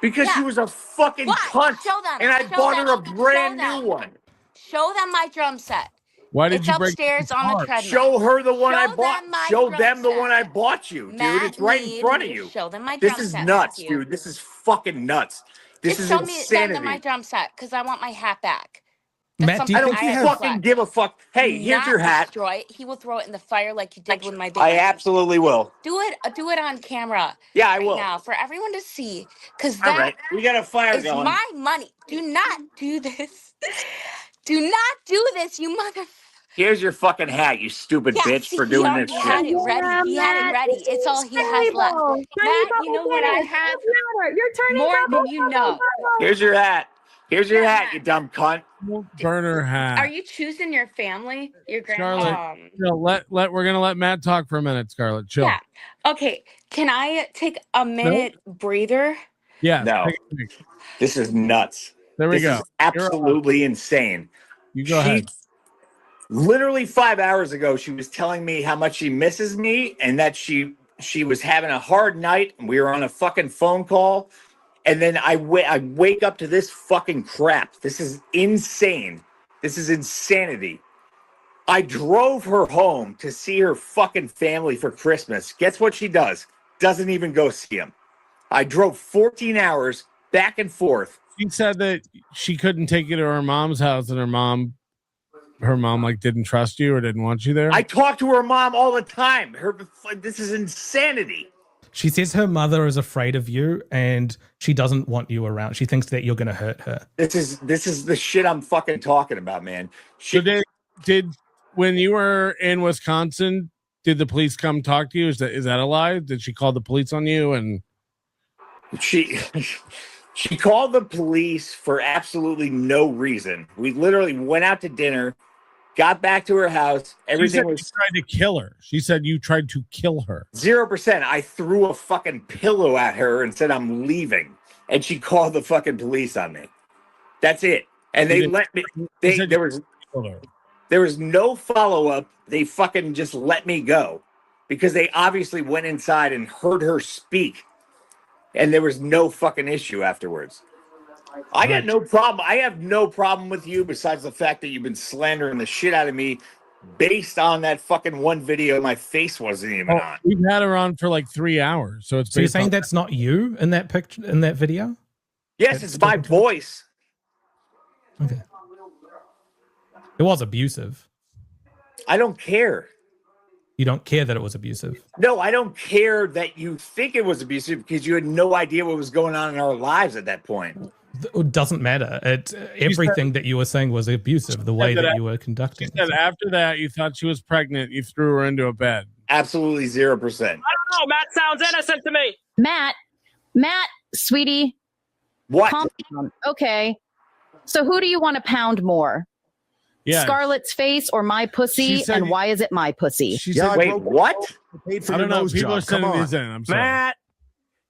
Because she was a fucking What? cunt. Show them. And I Show bought them. her a brand Show them. new one. Show them my drum set. Why did It's you break upstairs the on the guitar? treadmill. Show her the one I Show bought. them my Show drum them the set. one I bought you, dude. Matt It's right in Mead, front of you. Show them my This drum is set, nuts, Matthew. dude. This is fucking nuts. This is show me insanity. my drum set because I want my hat back. Matt, do you I don't think you have... fucking give a fuck. Hey, here's your hat. Destroy it. He will throw it in the fire like he did with my baby. I absolutely will. Do it on camera. Yeah, I will. Now for everyone to see, because All right, we got a fire is going. my money. Do not do this. Do not do this, you mother. Here's your fucking hat, you stupid bitch, for doing this shit. He had it ready. He had it ready. It's all he has left. Matt, you know what I have? You're turning more than you know. Here's your hat. Here's your hat, you dumb cunt. Burner hat. Are you choosing your family? Your Scarlett, we're gonna let Matt talk for a minute, Scarlett. Chill. Yeah. Okay. Can I take a minute breather? Yeah. No. This is nuts. There we go. This is absolutely insane. You go ahead. Literally 5 hours ago, she was telling me how much she misses me and that she was having a hard night and we were on a fucking phone call. And then I wake up to this fucking crap. This is insane. This is insanity. I drove her home to see her fucking family for Christmas. Guess what she does? Doesn't even go see them. I drove 14 hours back and forth. She said that she couldn't take you to her mom's house and her mom like didn't trust you or didn't want you there. I talk to her mom all the time. This is insanity. She says her mother is afraid of you and she doesn't want you around. She thinks that you're going to hurt her. This is the shit I'm fucking talking about, man. So did when you were in Wisconsin, did the police come talk to you? Is that a lie? Did she call the police on you? And she called the police for absolutely no reason. We literally went out to dinner, got back to her house. Everything was. You tried to kill her. She said you tried to kill her. 0%. I threw a fucking pillow at her and said I'm leaving, and she called the fucking police on me. That's it. And they let me. There was no follow up. They fucking just let me go because they obviously went inside and heard her speak, and there was no fucking issue afterwards. I got no problem. I have no problem with you besides the fact that you've been slandering the shit out of me based on that fucking one video my face wasn't even on. We've had her on for like 3 hours. So you're saying that's not you in that picture, in that video? Yes, it's my voice. Okay. It was abusive. I don't care. You don't care that it was abusive? No, I don't care that you think it was abusive because you had no idea what was going on in our lives at that point. It doesn't matter. Everything that you were saying was abusive, the way that you were conducting. She said after that, you thought she was pregnant. You threw her into a bed. Absolutely 0%. I don't know. Matt sounds innocent to me. Matt, sweetie. What? Calm down. Okay. So who do you want to pound more? Yeah. Scarlett's face or my pussy? And why is it my pussy? She said, wait, what? I don't know. People are sending these in. I'm sorry. Matt,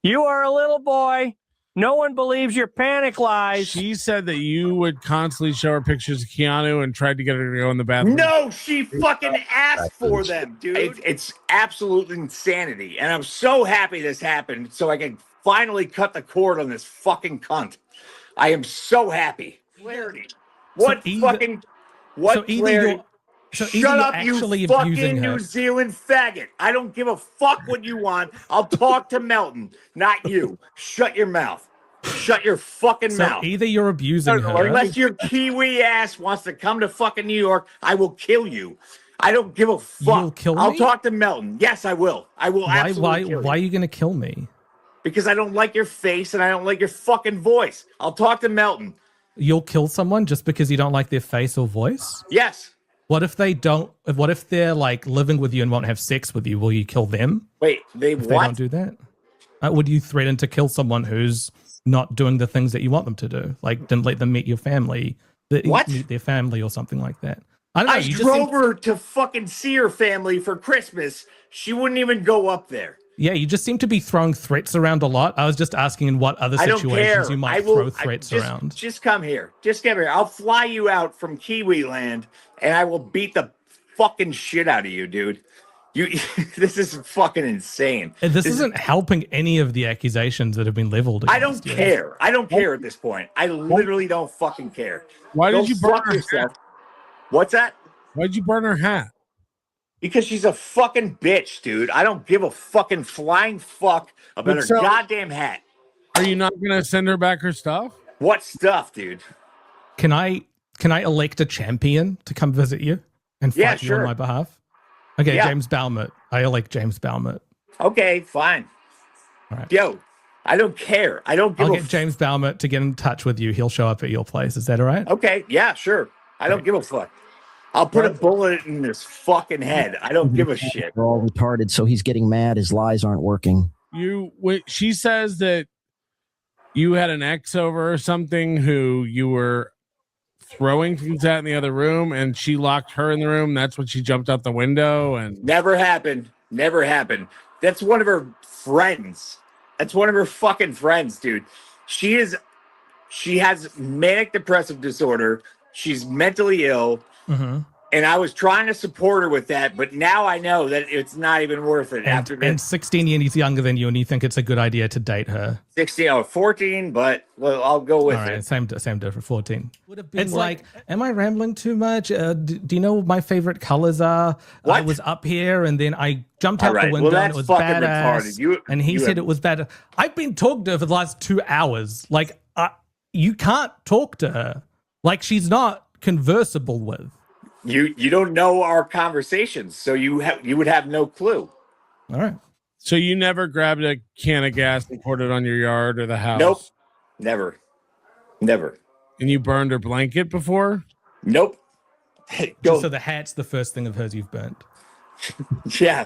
you are a little boy. No one believes your panic lies. She said that you would constantly show her pictures of Keanu and tried to get her to go in the bathroom. No, she fucking asked for them, dude. It's absolute insanity. And I'm so happy this happened so I can finally cut the cord on this fucking cunt. I am so happy. Clarity. What fucking... What clarity? Shut up, you fucking New Zealand faggot. I don't give a fuck what you want. I'll talk to Melton, not you. Shut your mouth. Shut your fucking mouth. Either you're abusing her. Unless your Kiwi ass wants to come to fucking New York, I will kill you. I don't give a fuck. You'll kill me? I'll talk to Melton. Yes, I will. I will absolutely kill you. Why are you going to kill me? Because I don't like your face and I don't like your fucking voice. I'll talk to Melton. You'll kill someone just because you don't like their face or voice? Yes. What if they don't? What if they're like living with you and won't have sex with you? Will you kill them? Wait, they don't do that? Would you threaten to kill someone who's not doing the things that you want them to do? Like didn't let them meet your family, meet their family or something like that? I don't know. I drove her to fucking see her family for Christmas. She wouldn't even go up there. Yeah, you just seem to be throwing threats around a lot. I was just asking in what other situations you might throw threats around. Just come here. Just come here. I'll fly you out from Kiwi land and I will beat the fucking shit out of you, dude. This is fucking insane. And this isn't helping any of the accusations that have been leveled against I don't care. I don't care at this point. I literally don't fucking care. Why did you burn her yourself? What's that? Why'd you burn her hat? Because she's a fucking bitch, dude. I don't give a fucking flying fuck about her goddamn hat. Are you not gonna send her back her stuff? What stuff, dude? Can I elect a champion to come visit you and fight you on my behalf? Okay, James Balmert. I elect James Balmert. Okay, fine. All right. Yo, I don't care. I don't give I'll get James Balmert to get in touch with you. He'll show up at your place. Is that all right? Okay, yeah, sure. I don't give a fuck. I'll put a bullet in his fucking head. I don't give a shit. We're all retarded, so he's getting mad. His lies aren't working. She says that you had an ex over or something who you were throwing things at in the other room, and she locked her in the room. That's when she jumped out the window. And never happened. Never happened. That's one of her friends. That's one of her fucking friends, dude. She has manic depressive disorder. She's mentally ill. Mm-hmm. And I was trying to support her with that, but now I know that it's not even worth it. And 16 years younger than you, and you think it's a good idea to date her. 14, but well, I'll go with it. Same different. 14. It's like, am I rambling too much? Do you know what my favorite colors are? What? I was up here, and then I jumped out the window, and it was badass. And he said it was better. I've been talking to her for the last 2 hours. Like, you can't talk to her. Like, she's not conversable with. You don't know our conversations, so you would have no clue. All right. So you never grabbed a can of gas and poured it on your yard or the house? Nope. Never. And you burned her blanket before? Nope. Just so the hat's the first thing of hers you've burnt. Yeah.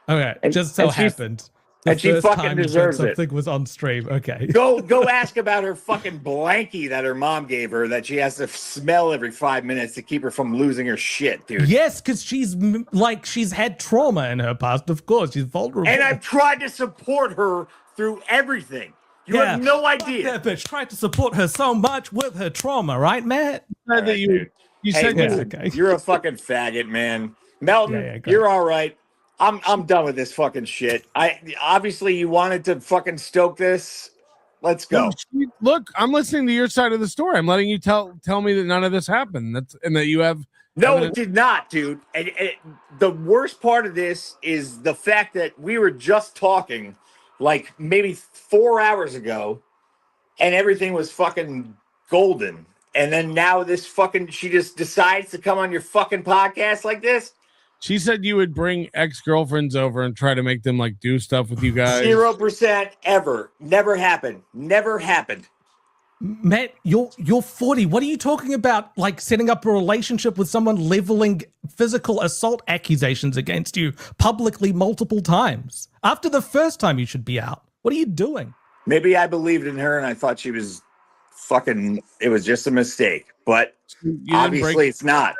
Okay. Just so happened. And she fucking deserves it. Something was on stream. Okay. Go ask about her fucking blankie that her mom gave her that she has to smell every 5 minutes to keep her from losing her shit, dude. Yes, because she's had trauma in her past. Of course, she's vulnerable. And I've tried to support her through everything. You have no idea. That bitch tried to support her so much with her trauma, right, Matt? Right, you said you're a fucking faggot, man. Melton, you're all right. I'm done with this fucking shit. Obviously you wanted to fucking stoke this. Let's go. Look, I'm listening to your side of the story. I'm letting you tell me that none of this happened. And that you have It did not, dude. And the worst part of this is the fact that we were just talking like maybe 4 hours ago and everything was fucking golden. And then now she just decides to come on your fucking podcast like this. She said you would bring ex-girlfriends over and try to make them like do stuff with you guys. 0% ever. Never happened. Never happened. Matt, you're 40. What are you talking about? Like setting up a relationship with someone leveling physical assault accusations against you publicly multiple times. After the first time you should be out. What are you doing? Maybe I believed in her and I thought she was it was just a mistake. But obviously it's not.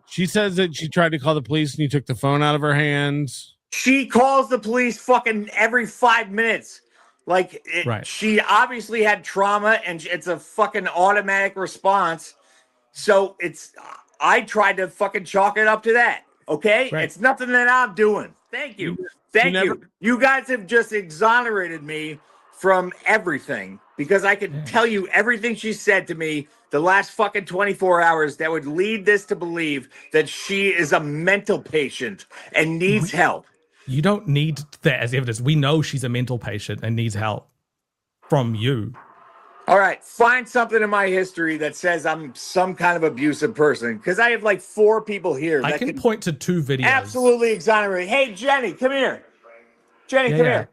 She says that she tried to call the police and you took the phone out of her hands. She calls the police fucking every 5 minutes. Like, She obviously had trauma and it's a fucking automatic response. So I tried to fucking chalk it up to that. Okay? Right. It's nothing that I'm doing. Thank you. Thank you. You guys have just exonerated me from everything because I can tell you everything she said to me the last fucking 24 hours that would lead this to believe that she is a mental patient and needs help. You don't need that as evidence. We know she's a mental patient and needs help from you. All right. Find something in my history that says I'm some kind of abusive person because I have like 4 people here. I can point to 2 videos. Absolutely exonerate. Hey, Jenny, come here. Jenny, come here.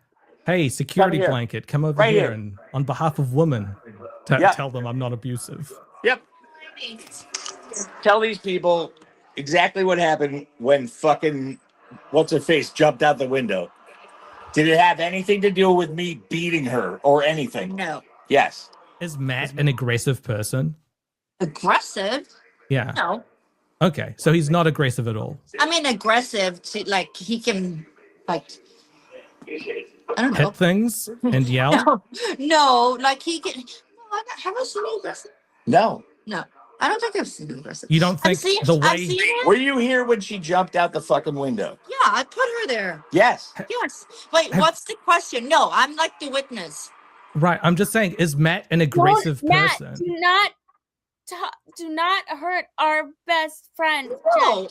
Hey, security blanket, come over here and on behalf of women, tell them I'm not abusive. Yep. Tell these people exactly what happened when fucking what's-her-face jumped out the window. Did it have anything to do with me beating her or anything? No. Yes. Is Matt an aggressive person? Aggressive? Yeah. No. Okay, so he's not aggressive at all. I mean, aggressive to like he can like. I don't know. Hit things and yell? No, like he can. No, have I seen him aggressive? No. No, I don't think I've seen him aggressive. You don't think the way... I've seen him? Were you here when she jumped out the fucking window? Yeah, I put her there. Yes. Yes. Wait, what's the question? No, I'm like the witness. Right, I'm just saying, is Matt an aggressive person? Matt, do not hurt our best friend. No,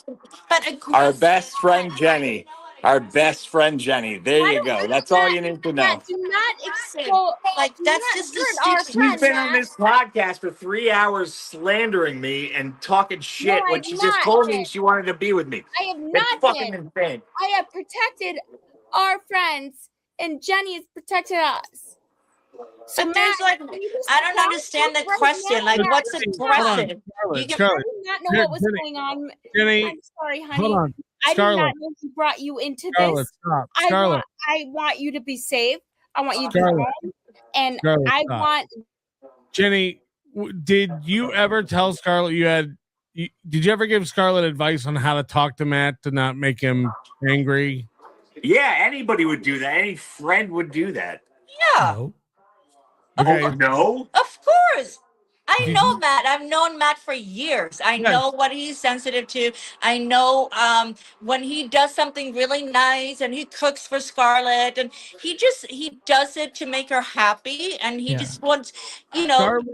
but our best friend Jenny. Our best friend Jenny. There you go. That's all you need to know. Matt, do not expose. Like Do that's not just hurt our She's friend, been on Matt. this podcast for 3 hours slandering me and talking shit when she just told me she wanted to be with me. I have It's not fucking been. insane. I have protected our friends, and Jenny has protected us. So but there's Matt, like, I don't understand the question. Like, what's the question? You Scarlett, did not know what was going on. Jenny, I'm sorry, honey. hold on. I did not Scarlett. know he brought you into Scarlett, this. stop. Scarlett. I want you to be safe. I want you to be Scarlett. home. And Scarlett, I stop. want Jenny, did you ever tell Scarlett did you ever give Scarlett advice on how to talk to Matt to not make him angry? Yeah, anybody would do that. Any friend would do that. Yeah. No. Okay. Oh, no? Of course. I know Matt. I've known Matt for years. I Yes. know what he's sensitive to. I know when he does something really nice and he cooks for Scarlett and he does it to make her happy and he just wants, Scarlett,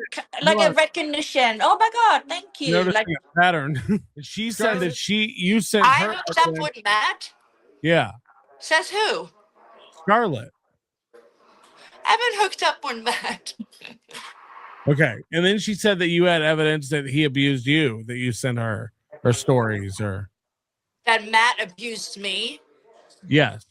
like a recognition. Oh my God, thank you. Noticing Like a pattern. She said that you sent I her. hooked up with Matt. Yeah. Says who? Scarlett. I haven't hooked up with Matt. Okay. And then she said that you had evidence that he abused you, that you sent her stories or. That Matt abused me. Yes.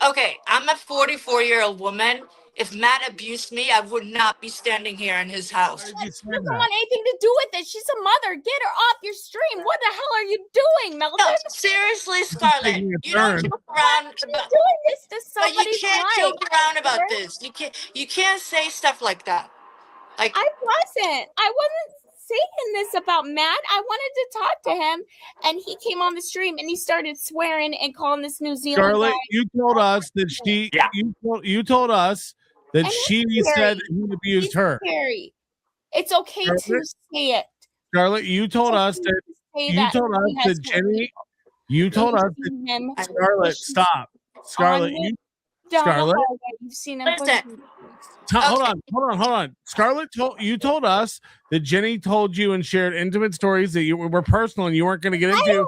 Okay, I'm a 44-year-old woman. If Matt abused me, I would not be standing here in his house. She doesn't want anything to do with it. She's a mother. Get her off your stream. What the hell are you doing, Melvin? No, seriously, Scarlett. You don't joke around about doing this to but you somebody's can't life. joke around about this. You can't say stuff like that. Like I wasn't saying this about Matt. I wanted to talk to him, and he came on the stream and he started swearing and calling this New Zealand Scarlett, guy. you told us that you told us that she said that he abused her. Scary. It's okay to say it. Scarlett, you told us that Jenny. You told us that Scarlett, stop. Scarlett, Scarlett. You've seen him. Listen. Hold on. Scarlett told us that Jenny told you and shared intimate stories that you were personal and you weren't going to get into. Why did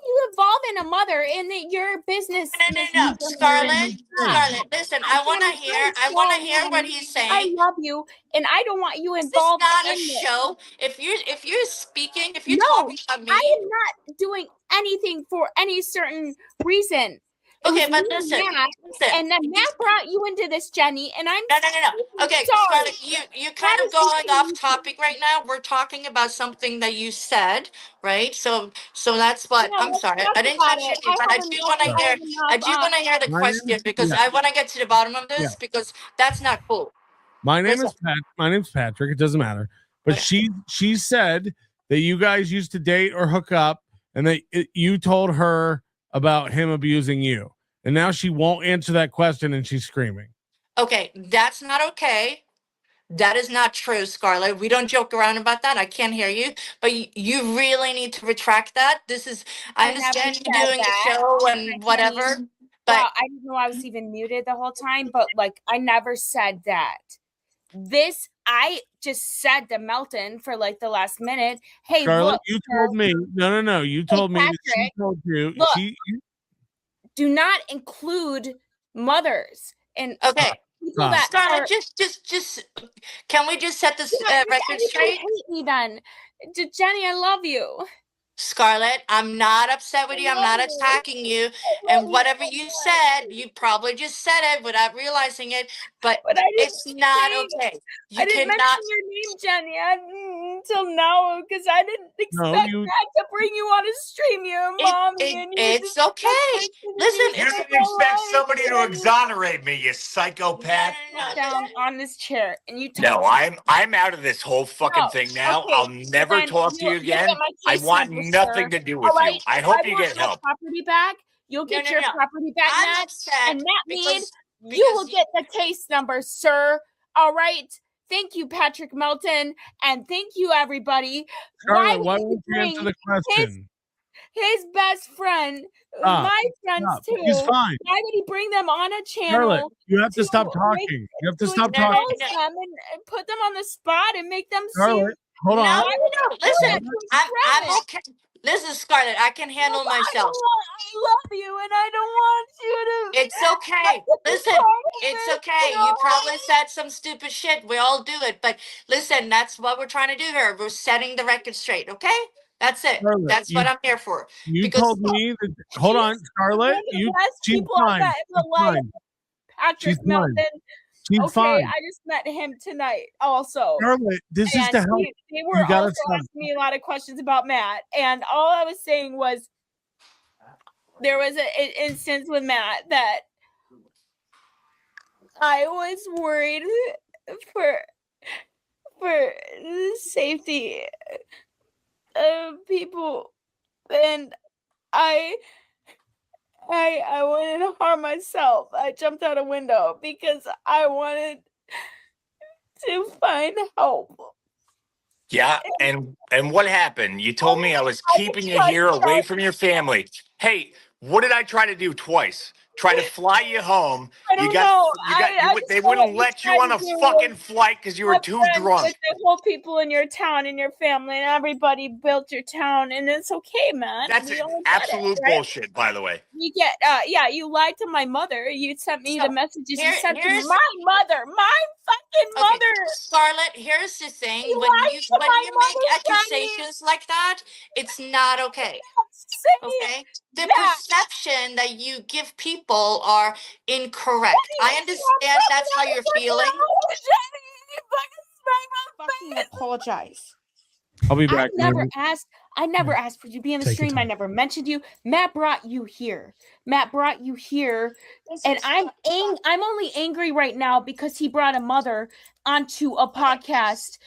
you involve in a mother in your business? No. Scarlett, listen, I want to hear what he's saying. I love you, and I don't want you involved. This is not a show. If you're speaking, if you're talking about me, I am not doing anything for any certain reason. Okay, but listen, and then Matt brought you into this, Jenny, and I'm no. Okay, sorry. Scarlett, you're kind of going off topic right now. We're talking about something that you said, right? So that's what I'm sorry. I didn't touch you, but I do want to hear. I do want to hear the question because I want to get to the bottom of this because that's not cool. My name's Patrick. It doesn't matter. But she said that you guys used to date or hook up, and that you told her about him abusing you. And now she won't answer that question and she's screaming. Okay, that's not okay. That is not true, Scarlett. We don't joke around about that. I can't hear you. But you really need to retract that. I understand you doing a show and whatever. But I didn't know I was even muted the whole time. But I never said that. I just said to Melton for the last minute. Hey, Scarlett, look, you told me. No. You told me that she told you. Look, do not include mothers and people that Scarlett, just can we just set this record straight? Hate me then, Jenny. I love you. Scarlett, I'm not upset with you. I'm not attacking you. And whatever you said, you probably just said it without realizing it. But it's not okay. I didn't mention your name, Jenny, until now because I didn't expect that to bring you on a stream. You're a mommy. It's okay. Listen, you didn't expect somebody to exonerate me, you psychopath. Down on this chair, and you. No, I'm out of this whole fucking thing now. Okay. I'll never talk to you again. I want nothing to do with you. I hope you get help. Property back. You'll get your property back next, and that means because you will get the case number, sir. All right. Thank you, Patrick Melton, and thank you, everybody. Scarlett, why don't you answer the question? His best friend, my friends too. He's fine. Why would he bring them on a channel? Scarlett, you have to stop talking. You have to stop talking. Them and put them on the spot and make them Scarlett, hold on. No, listen, I'm okay. Listen, Scarlett, I can handle myself. I love you, and I don't want you to. It's okay. Listen, it's okay. You probably said some stupid shit. We all do it. But listen, that's what we're trying to do here. We're setting the record straight, okay? That's it. Scarlett, That's what I'm here for. You told me that. Hold on, Scarlett. She's fine. She's fine. She's fine. I just met him tonight also. Scarlett, this is to help. They were also asking me a lot of questions about Matt. And all I was saying was there was an instance with Matt that I was worried for the safety of people, and I wanted to harm myself. I jumped out a window because I wanted to find help. Yeah, and what happened? You told me I was keeping you here away from your family. Hey, what did I try to do twice? Try to fly you home. They wouldn't let you on a fucking flight because you were too drunk. With the whole people in your town and your family, and everybody built your town, and it's okay, man. That's absolute bullshit, by the way. You get, you lied to my mother. You sent me the messages you sent to my mother, my fucking mother. Scarlett, here's the thing: when you make accusations like that, it's not okay. Okay, the perception that you give people are incorrect. I understand that's how you're feeling. Fucking apologize. I'll be back. I never asked for you to be in the stream. I never mentioned you. Matt brought you here. And I'm only angry right now because he brought a mother onto a podcast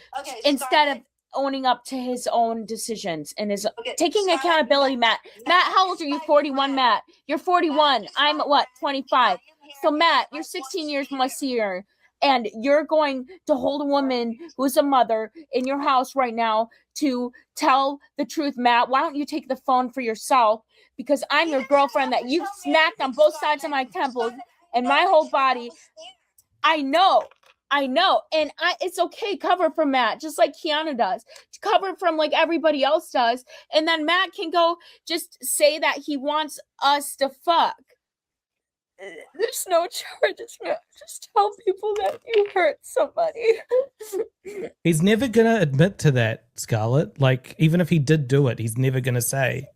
instead of owning up to his own decisions and is taking accountability. Matt, how old are you? 41, Matt. You're 41. I'm 25. So Matt, you're 16 years my senior. And you're going to hold a woman who's a mother in your house right now to tell the truth, Matt. Why don't you take the phone for yourself? Because I'm your girlfriend that you've smacked on both sides of my temples and my whole body. I know. And it's okay. Cover from Matt, just like Kiana does. Cover from like everybody else does. And then Matt can go just say that he wants us to fuck. There's no charges, Matt. Just tell people that you hurt somebody. He's never gonna admit to that, Scarlett. Like, even if he did do it, he's never gonna say.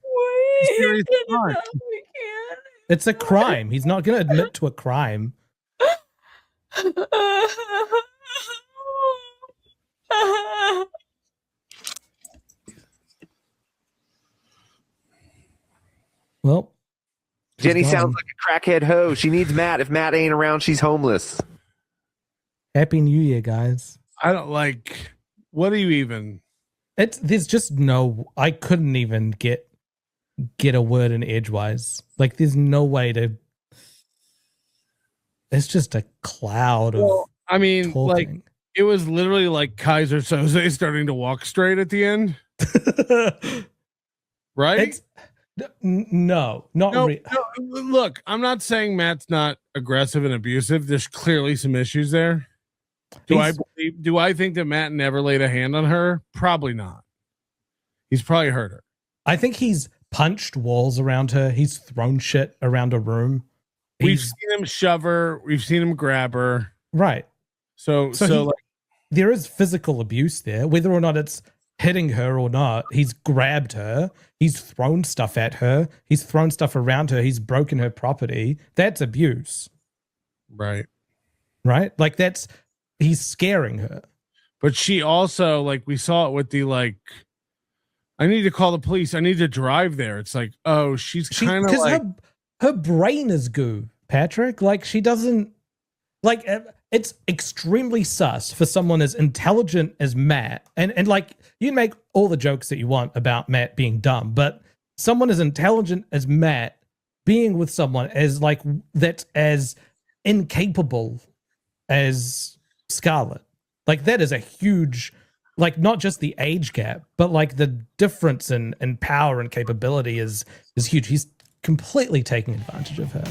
It's a crime. He's not gonna admit to a crime. Well, Jenny sounds like a crackhead hoe. She needs Matt. If Matt ain't around, she's homeless. Happy New Year, guys. I don't like. What do you even? There's just no. I couldn't even get a word in edgewise. Like, there's no way to. It's just a cloud of. I mean, talking. like, it was literally like Kaiser Soze starting to walk straight at the end. Right? No. Look, I'm not saying Matt's not aggressive and abusive. There's clearly some issues there. Do I think that Matt never laid a hand on her? Probably not. He's probably hurt her. I think he's punched walls around her. He's thrown shit around a room. We've seen him shove her. We've seen him grab her. Right. So there is physical abuse there, whether or not it's hitting her or not. He's grabbed her. He's thrown stuff at her. He's thrown stuff around her. He's broken her property. That's abuse. Right. Like, he's scaring her. But she also, like, we saw it with the, like, I need to call the police. I need to drive there. It's like, oh, she's kind of like. Her brain is goo, Patrick. Like, she doesn't, like, it's extremely sus for someone as intelligent as Matt. And like, you can make all the jokes that you want about Matt being dumb, but someone as intelligent as Matt being with someone as, like, that's as incapable as Scarlett. Like, that is a huge, like, not just the age gap, but like the difference in power and capability is huge. He's completely taking advantage of her.